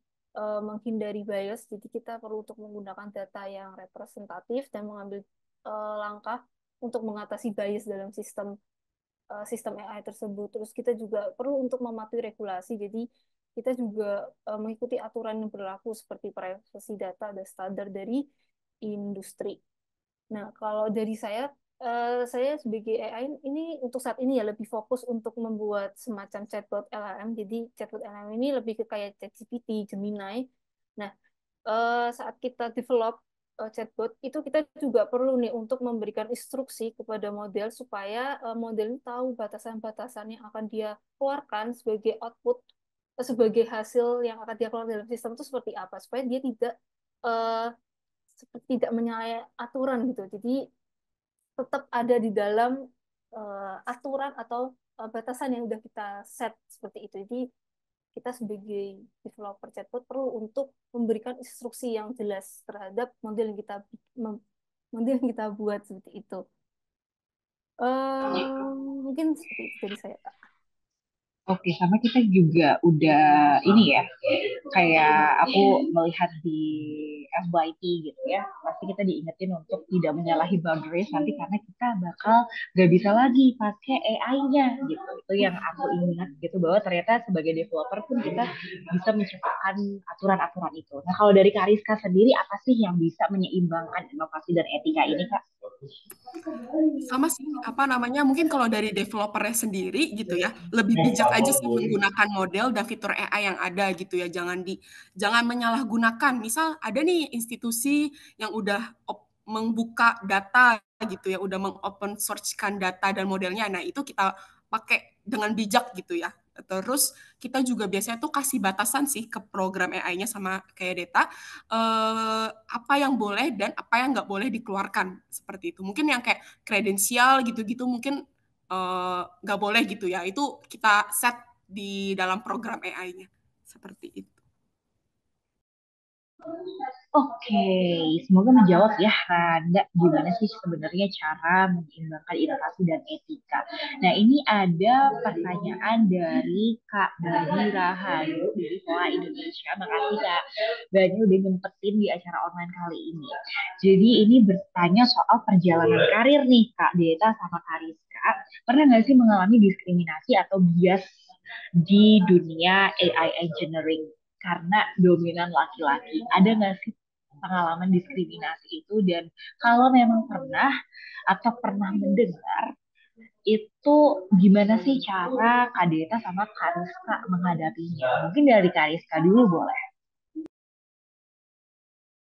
menghindari bias. Jadi kita perlu untuk menggunakan data yang representatif dan mengambil langkah untuk mengatasi bias dalam sistem AI tersebut. Terus kita juga perlu untuk mematuhi regulasi. Jadi kita juga mengikuti aturan yang berlaku seperti privasi data dan standar dari industri. Nah, kalau dari saya sebagai AI ini untuk saat ini ya lebih fokus untuk membuat semacam chatbot LLM. Jadi chatbot LLM ini lebih ke kayak ChatGPT, Gemini. Nah, saat kita develop chatbot itu kita juga perlu nih untuk memberikan instruksi kepada model supaya model ini tahu batasan-batasan yang akan dia keluarkan sebagai output, sebagai hasil yang akan dia keluarkan dalam sistem itu seperti apa supaya dia tidak eh, seperti tidak menyalahi aturan gitu. Jadi tetap ada di dalam aturan atau batasan yang sudah kita set seperti itu. Jadi kita sebagai developer chatbot perlu untuk memberikan instruksi yang jelas terhadap model yang kita buat seperti itu. Mungkin seperti itu dari saya, Kak. Oke, sama kita juga udah ini ya, kayak aku melihat di FYP gitu ya, pasti kita diingetin untuk tidak menyalahi boundaries nanti karena kita bakal gak bisa lagi pakai AI-nya gitu. Itu yang aku ingat gitu bahwa ternyata sebagai developer pun kita bisa menciptakan aturan-aturan itu. Nah, kalau dari Kariska sendiri apa sih yang bisa menyeimbangkan inovasi dan etika ini, Kak? Sama sih, apa namanya, mungkin kalau dari developernya sendiri gitu ya, lebih bijak aja sih menggunakan model dan fitur AI yang ada gitu ya, jangan menyalahgunakan. Misal ada nih institusi yang udah membuka data gitu ya, udah mengopen source-kan data dan modelnya, nah itu kita pakai dengan bijak gitu ya. Terus kita juga biasanya tuh kasih batasan sih ke program AI-nya sama kayak data, apa yang boleh dan apa yang nggak boleh dikeluarkan, seperti itu. Mungkin yang kayak kredensial gitu-gitu mungkin nggak boleh gitu ya. Itu kita set di dalam program AI-nya. Seperti itu. Oke, semoga menjawab ya Randa, gimana sih sebenarnya cara menyeimbangkan inovasi dan etika. Nah, ini ada pertanyaan dari Kak Bani Rahayu dari Pola Indonesia. Makasih Kak Bani udah nyempetin di acara online kali ini. Jadi ini bertanya soal perjalanan karir nih Kak Deta sama Kariska. Pernah nggak sih mengalami diskriminasi atau bias di dunia AI engineering karena dominan laki-laki? Ada nggak sih pengalaman diskriminasi itu, dan kalau memang pernah atau pernah mendengar itu gimana sih cara Kak Deta sama Kariska menghadapinya? Mungkin dari Kariska dulu boleh.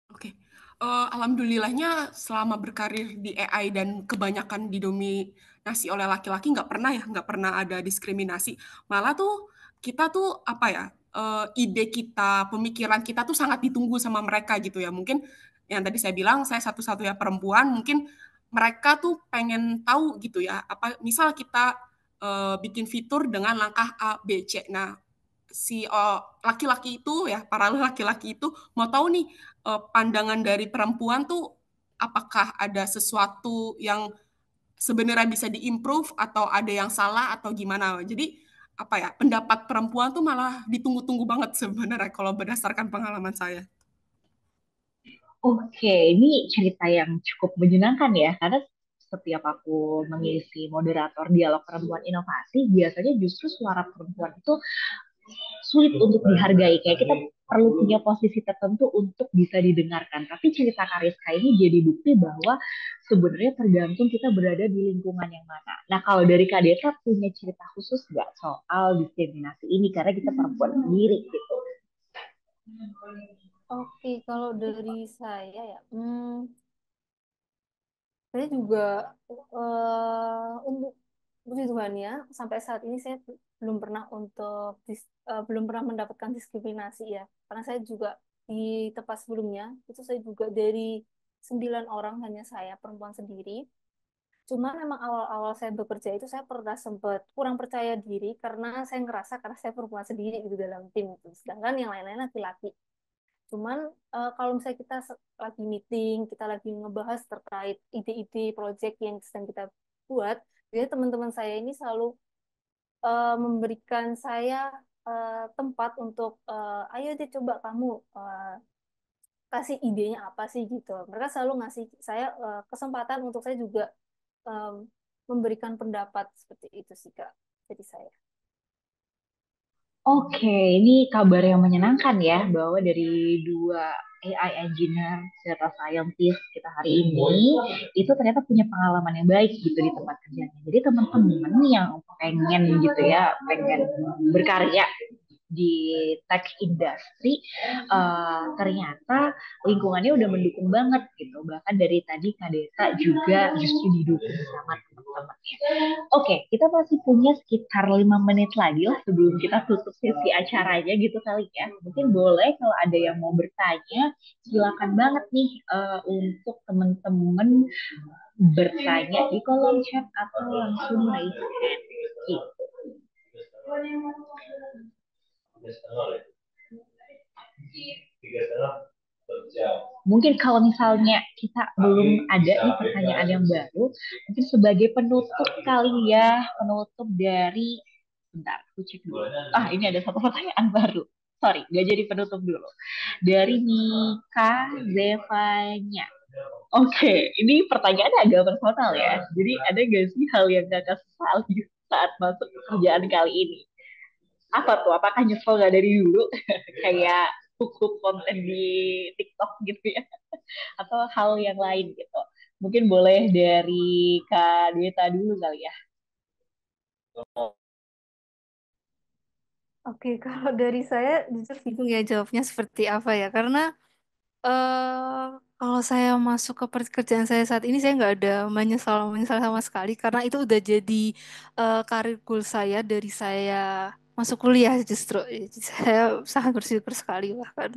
Oke, alhamdulillahnya selama berkarir di AI dan kebanyakan didominasi oleh laki-laki nggak pernah ada diskriminasi. Malah tuh kita tuh apa ya, ide kita, pemikiran kita tuh sangat ditunggu sama mereka gitu ya. Mungkin yang tadi saya bilang saya satu-satunya perempuan, mungkin mereka tuh pengen tahu gitu ya. Apa misal kita bikin fitur dengan langkah A, B, C. Nah, si laki-laki itu ya, para laki-laki itu mau tahu nih pandangan dari perempuan tuh apakah ada sesuatu yang sebenarnya bisa diimprove atau ada yang salah atau gimana. Jadi apa ya, pendapat perempuan tuh malah ditunggu-tunggu banget sebenarnya kalau berdasarkan pengalaman saya. Oke, ini cerita yang cukup menyenangkan ya, karena setiap aku mengisi moderator dialog perempuan inovasi, biasanya justru suara perempuan itu sulit untuk dihargai. Kayak kita perlu punya posisi tertentu untuk bisa didengarkan. Tapi cerita Kariska ini jadi bukti bahwa sebenarnya tergantung kita berada di lingkungan yang mana. Nah, kalau dari Kak Deta punya cerita khusus nggak soal diskriminasi ini? Karena kita perempuan sendiri gitu. Oke, kalau dari saya ya, saya juga untuk puji Tuhan ya, sampai saat ini saya belum pernah belum pernah mendapatkan diskriminasi ya. Karena saya juga di tempat sebelumnya itu saya juga dari 9 orang hanya saya perempuan sendiri. Cuma memang awal-awal saya bekerja itu saya pernah sempat kurang percaya diri karena saya ngerasa karena saya perempuan sendiri gitu dalam tim itu. Sedangkan yang lain-lain laki-laki. Cuman kalau misalnya kita lagi meeting, kita lagi ngebahas terkait ide-ide project yang sedang kita buat, jadi teman-teman saya ini selalu memberikan saya tempat untuk, ayo deh coba kamu kasih idenya apa sih gitu. Mereka selalu ngasih saya kesempatan untuk saya juga memberikan pendapat seperti itu sih Kak, jadi saya. Oke, ini kabar yang menyenangkan ya bahwa dari dua AI engineer, data scientist kita hari ini itu ternyata punya pengalaman yang baik gitu di tempat kerjanya. Jadi teman-teman yang pengen gitu ya, pengen berkarya di tech industry, ternyata lingkungannya udah mendukung banget gitu. Bahkan dari tadi Kak Deta juga justru didukung sama teman-temannya. Oke, kita masih punya sekitar 5 menit lagi lah sebelum kita tutup sesi acaranya gitu kali ya. Mungkin boleh kalau ada yang mau bertanya, silakan banget nih untuk teman-teman bertanya di kolom chat atau langsung raise hand gitu. Mungkin kalau misalnya kita belum ada nih pertanyaan yang baru, mungkin sebagai penutup kali ya, penutup dari, bentar, aku cek dulu. Ini ada satu pertanyaan baru. Sorry, gak jadi penutup dulu. Dari Mika Zevanya. Oke, ini pertanyaannya agak personal ya. Jadi ada gak sih hal yang kakak sesali saat masuk pekerjaan kali ini? Apa tuh? Apakah nyesel gak dari dulu? Kayak hukum konten di TikTok gitu ya? Atau hal yang lain gitu? Mungkin boleh dari Kak Deta dulu kali ya. Oke, kalau dari saya jujur bingung ya jawabnya seperti apa ya. Karena kalau saya masuk ke pekerjaan saya saat ini, saya nggak ada menyesal sama sekali. Karena itu udah jadi karir goal saya dari saya masuk kuliah justru. Jadi saya sangat bersyukur sekali bahkan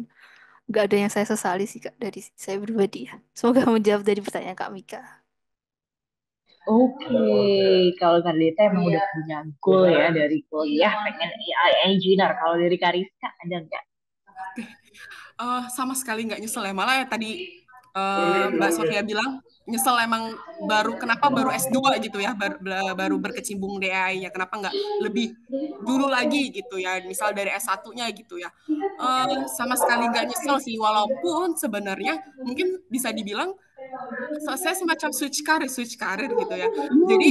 nggak ada yang saya sesali sih Kak dari saya pribadi ya. Semoga menjawab dari pertanyaan Kak Mika. Oke, kalau Kak Deta emang udah punya goal ya dari kuliah pengen AI engineer. Kalau dari Kariska ada nggak? Sama sekali nggak nyesel ya. Malah ya tadi Mbak Sofia bilang nyesel emang kenapa baru S2 gitu ya, baru berkecimpung di AI-nya. Kenapa nggak lebih dulu lagi gitu ya, misal dari S1-nya gitu ya. Sama sekali nggak nyesel sih, walaupun sebenarnya mungkin bisa dibilang saya semacam switch karir gitu ya. Jadi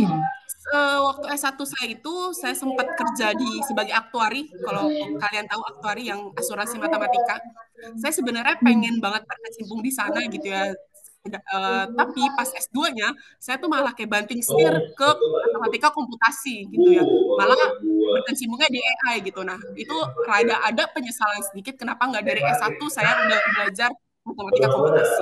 waktu S1 saya itu saya sempat kerja sebagai aktuari. Kalau kalian tahu aktuari yang asuransi matematika, saya sebenarnya pengen banget berkecimpung di sana gitu ya. Tapi pas S2-nya saya tuh malah kayak banting setir ke matematika komputasi gitu ya. Malah berkecimpungnya di AI gitu. Nah, itu rada ada penyesalan sedikit kenapa nggak dari S1 saya udah belajar matematika komputasi.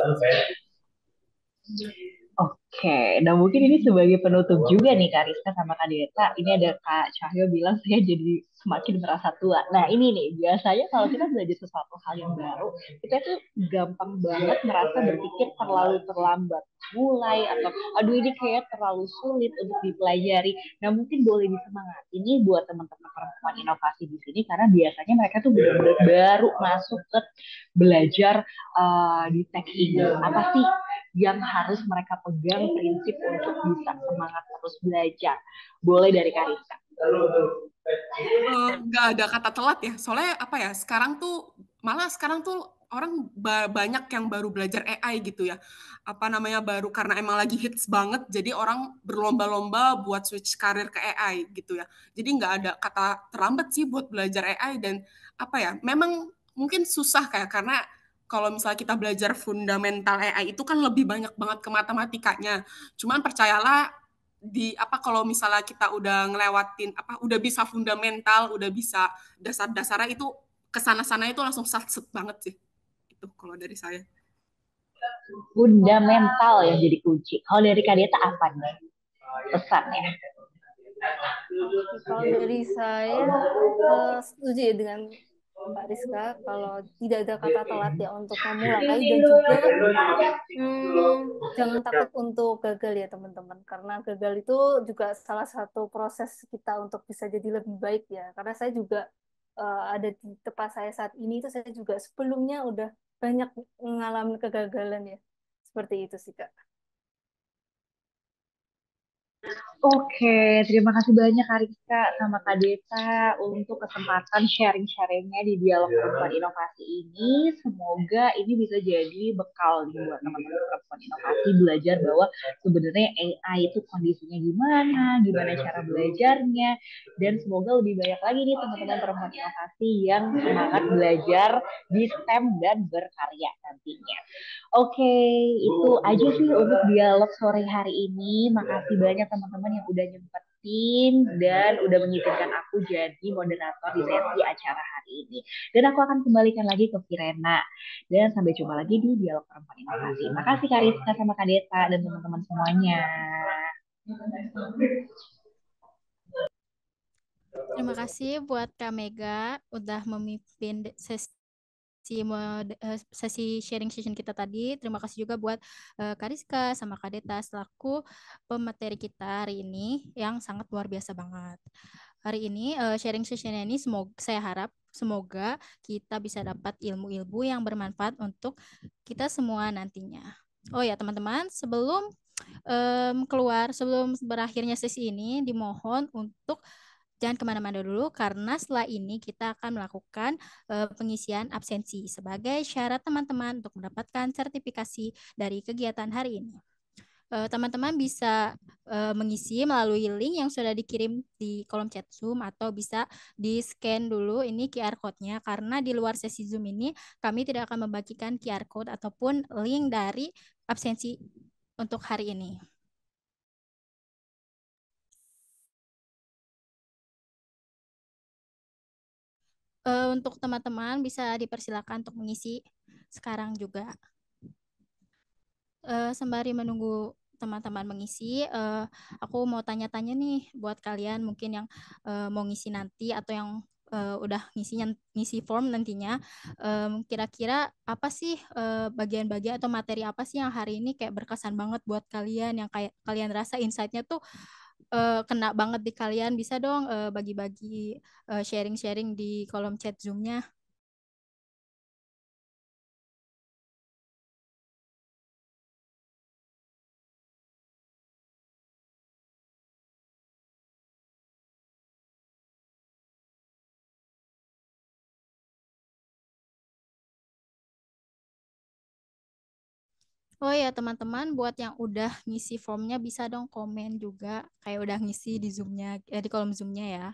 Oke, nah mungkin ini sebagai penutup juga nih Kak Rizka sama Kak Deta. Ini ada Kak Cahyo bilang saya jadi semakin merasa tua. Nah ini nih, biasanya kalau kita belajar sesuatu hal yang baru, kita tuh gampang banget merasa berpikir terlalu terlambat mulai atau aduh ini kayak terlalu sulit untuk dipelajari. Nah mungkin boleh disemangati nih buat teman-teman perempuan inovasi di sini karena biasanya mereka tuh benar-benar baru masuk ke belajar di tech ini. Apa sih yang harus mereka pegang prinsip untuk bisa semangat terus belajar? Boleh dari Karisa. Nggak ada kata telat ya. Soalnya apa ya? Malah sekarang tuh orang banyak yang baru belajar AI gitu ya. Apa namanya baru karena emang lagi hits banget. Jadi orang berlomba-lomba buat switch karir ke AI gitu ya. Jadi nggak ada kata terlambat sih buat belajar AI dan apa ya? Memang mungkin susah kayak karena kalau misalnya kita belajar fundamental AI itu kan lebih banyak banget ke matematikanya. Cuman percayalah kalau misalnya kita udah ngelewatin udah bisa fundamental, udah bisa dasar-dasarnya itu kesana-sana itu langsung satset banget sih. Itu kalau dari saya. Fundamental yang jadi kunci. Kalau dari Kak Deta apa nih pesannya? Oke, kalau dari saya setuju ya dengan Mbak Rizka kalau tidak ada kata telat ya untuk memulai dan juga jangan takut untuk gagal ya teman-teman karena gagal itu juga salah satu proses kita untuk bisa jadi lebih baik ya karena saya juga ada di tempat saya saat ini itu saya juga sebelumnya udah banyak mengalami kegagalan ya seperti itu sih Kak. Oke, terima kasih banyak Kak Rizka sama Kak Deta untuk kesempatan sharing-sharingnya di Dialog Perempuan Inovasi ini. Semoga ini bisa jadi bekal nih buat teman-teman perempuan inovasi belajar bahwa sebenarnya AI itu kondisinya gimana cara belajarnya, dan semoga lebih banyak lagi nih teman-teman perempuan inovasi yang semangat belajar di STEM dan berkarya nantinya. Oke, itu aja sih untuk dialog sore hari ini. Makasih banyak teman-teman yang udah nyempetin dan udah mengizinkan aku jadi moderator di sesi acara hari ini. Dan aku akan kembalikan lagi ke Virena. Dan sampai jumpa lagi di Dialog Perempuan Inovasi. Makasih Kak Rizka sama Kak Deta dan teman-teman semuanya. Terima kasih buat Kak Mega udah memimpin sesi sharing session kita tadi. Terima kasih juga buat Kak Rizka sama Kak Deta selaku pemateri kita hari ini yang sangat luar biasa banget. Hari ini sharing session ini saya harap semoga kita bisa dapat ilmu-ilmu yang bermanfaat untuk kita semua nantinya. Oh ya teman-teman, sebelum sebelum berakhirnya sesi ini, dimohon untuk jangan kemana-mana dulu karena setelah ini kita akan melakukan pengisian absensi sebagai syarat teman-teman untuk mendapatkan sertifikasi dari kegiatan hari ini. Teman-teman bisa mengisi melalui link yang sudah dikirim di kolom chat Zoom atau bisa di-scan dulu ini QR code-nya karena di luar sesi Zoom ini kami tidak akan membagikan QR code ataupun link dari absensi untuk hari ini. Untuk teman-teman bisa dipersilakan untuk mengisi sekarang juga. Sembari menunggu teman-teman mengisi, aku mau tanya-tanya nih buat kalian mungkin yang mau ngisi nanti atau yang udah ngisi form nantinya. Kira-kira apa sih bagian-bagian atau materi apa sih yang hari ini kayak berkesan banget buat kalian yang kayak kalian rasa insight-nya tuh kena banget di kalian, bisa dong bagi-bagi sharing-sharing di kolom chat Zoom-nya. Oh ya teman-teman, buat yang udah ngisi formnya bisa dong komen juga kayak udah ngisi di Zoom-nya, di kolom Zoom-nya ya.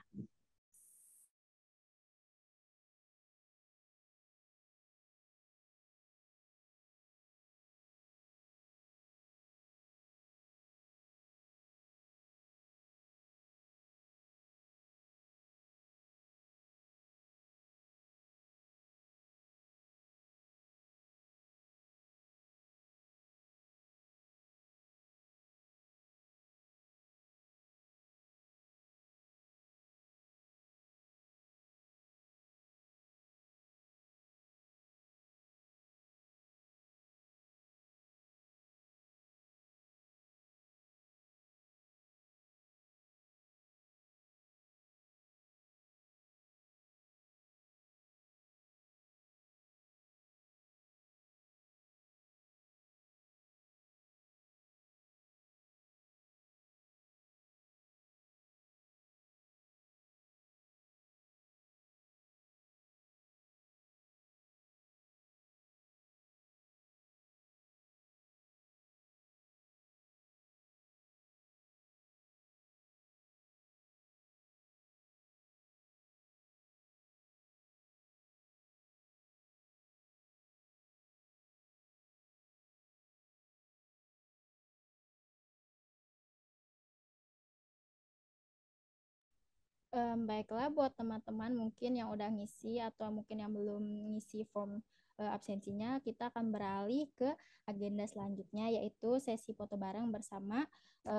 Baiklah, buat teman-teman mungkin yang udah ngisi atau mungkin yang belum ngisi form absensinya, kita akan beralih ke agenda selanjutnya, yaitu sesi foto bareng bersama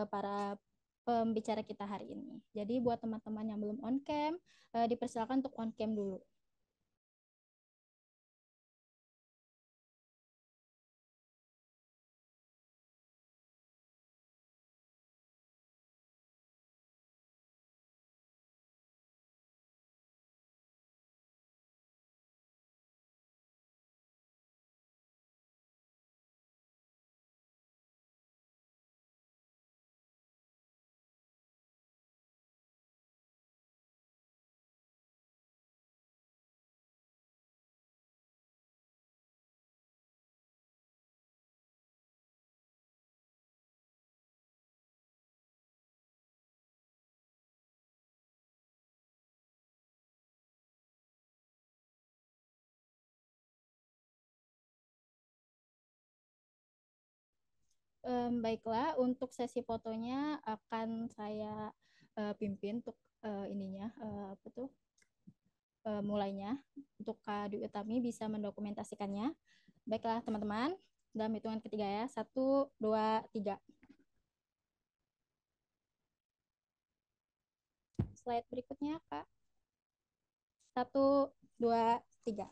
para pembicara kita hari ini. Jadi buat teman-teman yang belum on cam, dipersilakan untuk on cam dulu. Baiklah, untuk sesi fotonya akan saya pimpin untuk mulainya. Untuk Kak Dwi Utami bisa mendokumentasikannya. Baiklah teman-teman, dalam hitungan ketiga ya, 1, 2, 3. Slide berikutnya Kak. 1, 2, 3.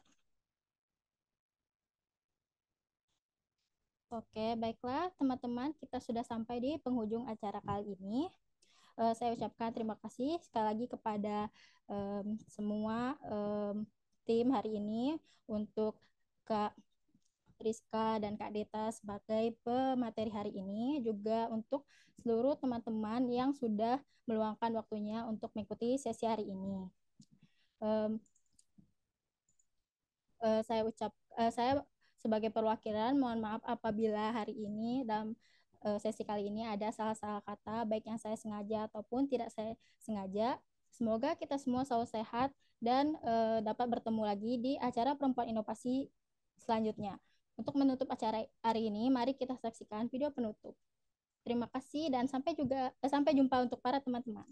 Oke, baiklah teman-teman, kita sudah sampai di penghujung acara kali ini. Saya ucapkan terima kasih sekali lagi kepada semua tim hari ini, untuk Kak Rizka dan Kak Deta sebagai pemateri hari ini, juga untuk seluruh teman-teman yang sudah meluangkan waktunya untuk mengikuti sesi hari ini. Saya sebagai perwakilan, mohon maaf apabila hari ini dalam sesi kali ini ada salah-salah kata, baik yang saya sengaja ataupun tidak saya sengaja. Semoga kita semua selalu sehat dan dapat bertemu lagi di acara Perempuan Inovasi selanjutnya. Untuk menutup acara hari ini, mari kita saksikan video penutup. Terima kasih dan sampai jumpa untuk para teman-teman.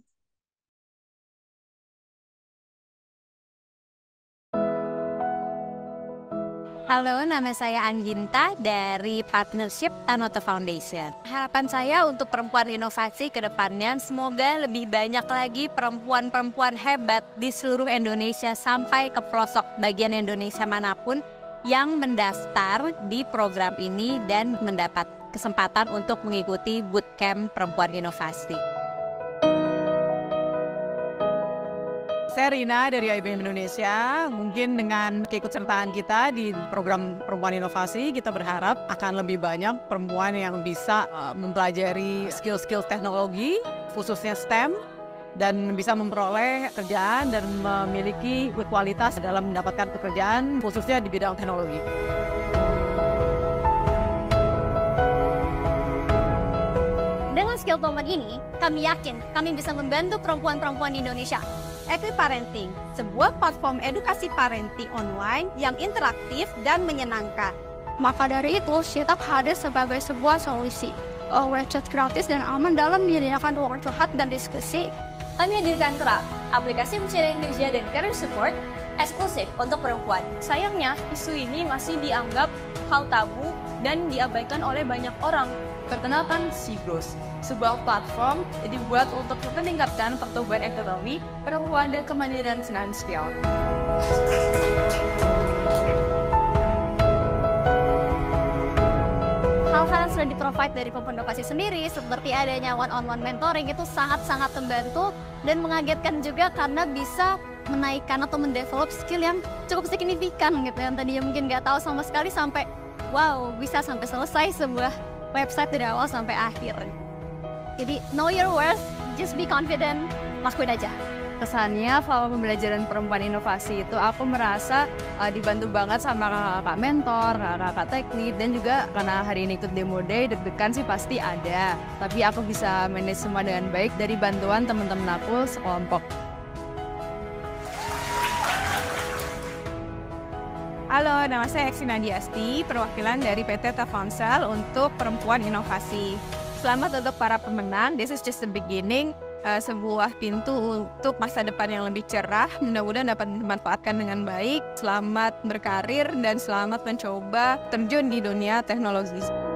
Halo, nama saya Angginta dari Partnership Tanoto Foundation. Harapan saya untuk perempuan inovasi ke depannya, semoga lebih banyak lagi perempuan-perempuan hebat di seluruh Indonesia sampai ke pelosok bagian Indonesia manapun yang mendaftar di program ini dan mendapat kesempatan untuk mengikuti bootcamp perempuan inovasi. Saya Rina dari IBM Indonesia. Mungkin dengan keikutsertaan kita di program Perempuan Inovasi, kita berharap akan lebih banyak perempuan yang bisa mempelajari skill-skill teknologi, khususnya STEM, dan bisa memperoleh kerjaan dan memiliki kualitas dalam mendapatkan pekerjaan, khususnya di bidang teknologi. Dengan skill momen ini, kami yakin kami bisa membantu perempuan-perempuan di Indonesia. Equiparenting, sebuah platform edukasi parenting online yang interaktif dan menyenangkan. Maka dari itu, Shitalk hadir sebagai sebuah solusi. Website gratis dan aman dalam menyediakan ruang curhat dan diskusi. Kami hadirkan Kerap, aplikasi mencari kerja dan career support eksklusif untuk perempuan. Sayangnya, isu ini masih dianggap hal tabu dan diabaikan oleh banyak orang. Perkenalkan Sigros, sebuah platform yang dibuat untuk meningkatkan pertumbuhan ekonomi, perempuan, dan kemandirian finansial. Hal-hal yang sudah di-provide dari Perempuan Inovasi sendiri, seperti adanya one-on-one mentoring, itu sangat-sangat membantu dan mengagetkan juga karena bisa menaikkan atau mendevelop skill yang cukup signifikan gitu, yang tadinya mungkin nggak tahu sama sekali sampai wow, bisa sampai selesai sebuah website dari awal sampai akhir. Jadi know your worth, just be confident, lakuin aja. Kesannya selama pembelajaran perempuan inovasi itu aku merasa dibantu banget sama kakak mentor, kakak tech lead, dan juga karena hari ini ikut demo day, deg-degan sih pasti ada. Tapi aku bisa manage semua dengan baik dari bantuan teman-teman aku sekelompok. Halo, nama saya Eksi Nadiasti, perwakilan dari PT Telkomsel untuk Perempuan Inovasi. Selamat untuk para pemenang, this is just the beginning. sebuah pintu untuk masa depan yang lebih cerah. Mudah-mudahan dapat dimanfaatkan dengan baik. Selamat berkarir dan selamat mencoba terjun di dunia teknologi.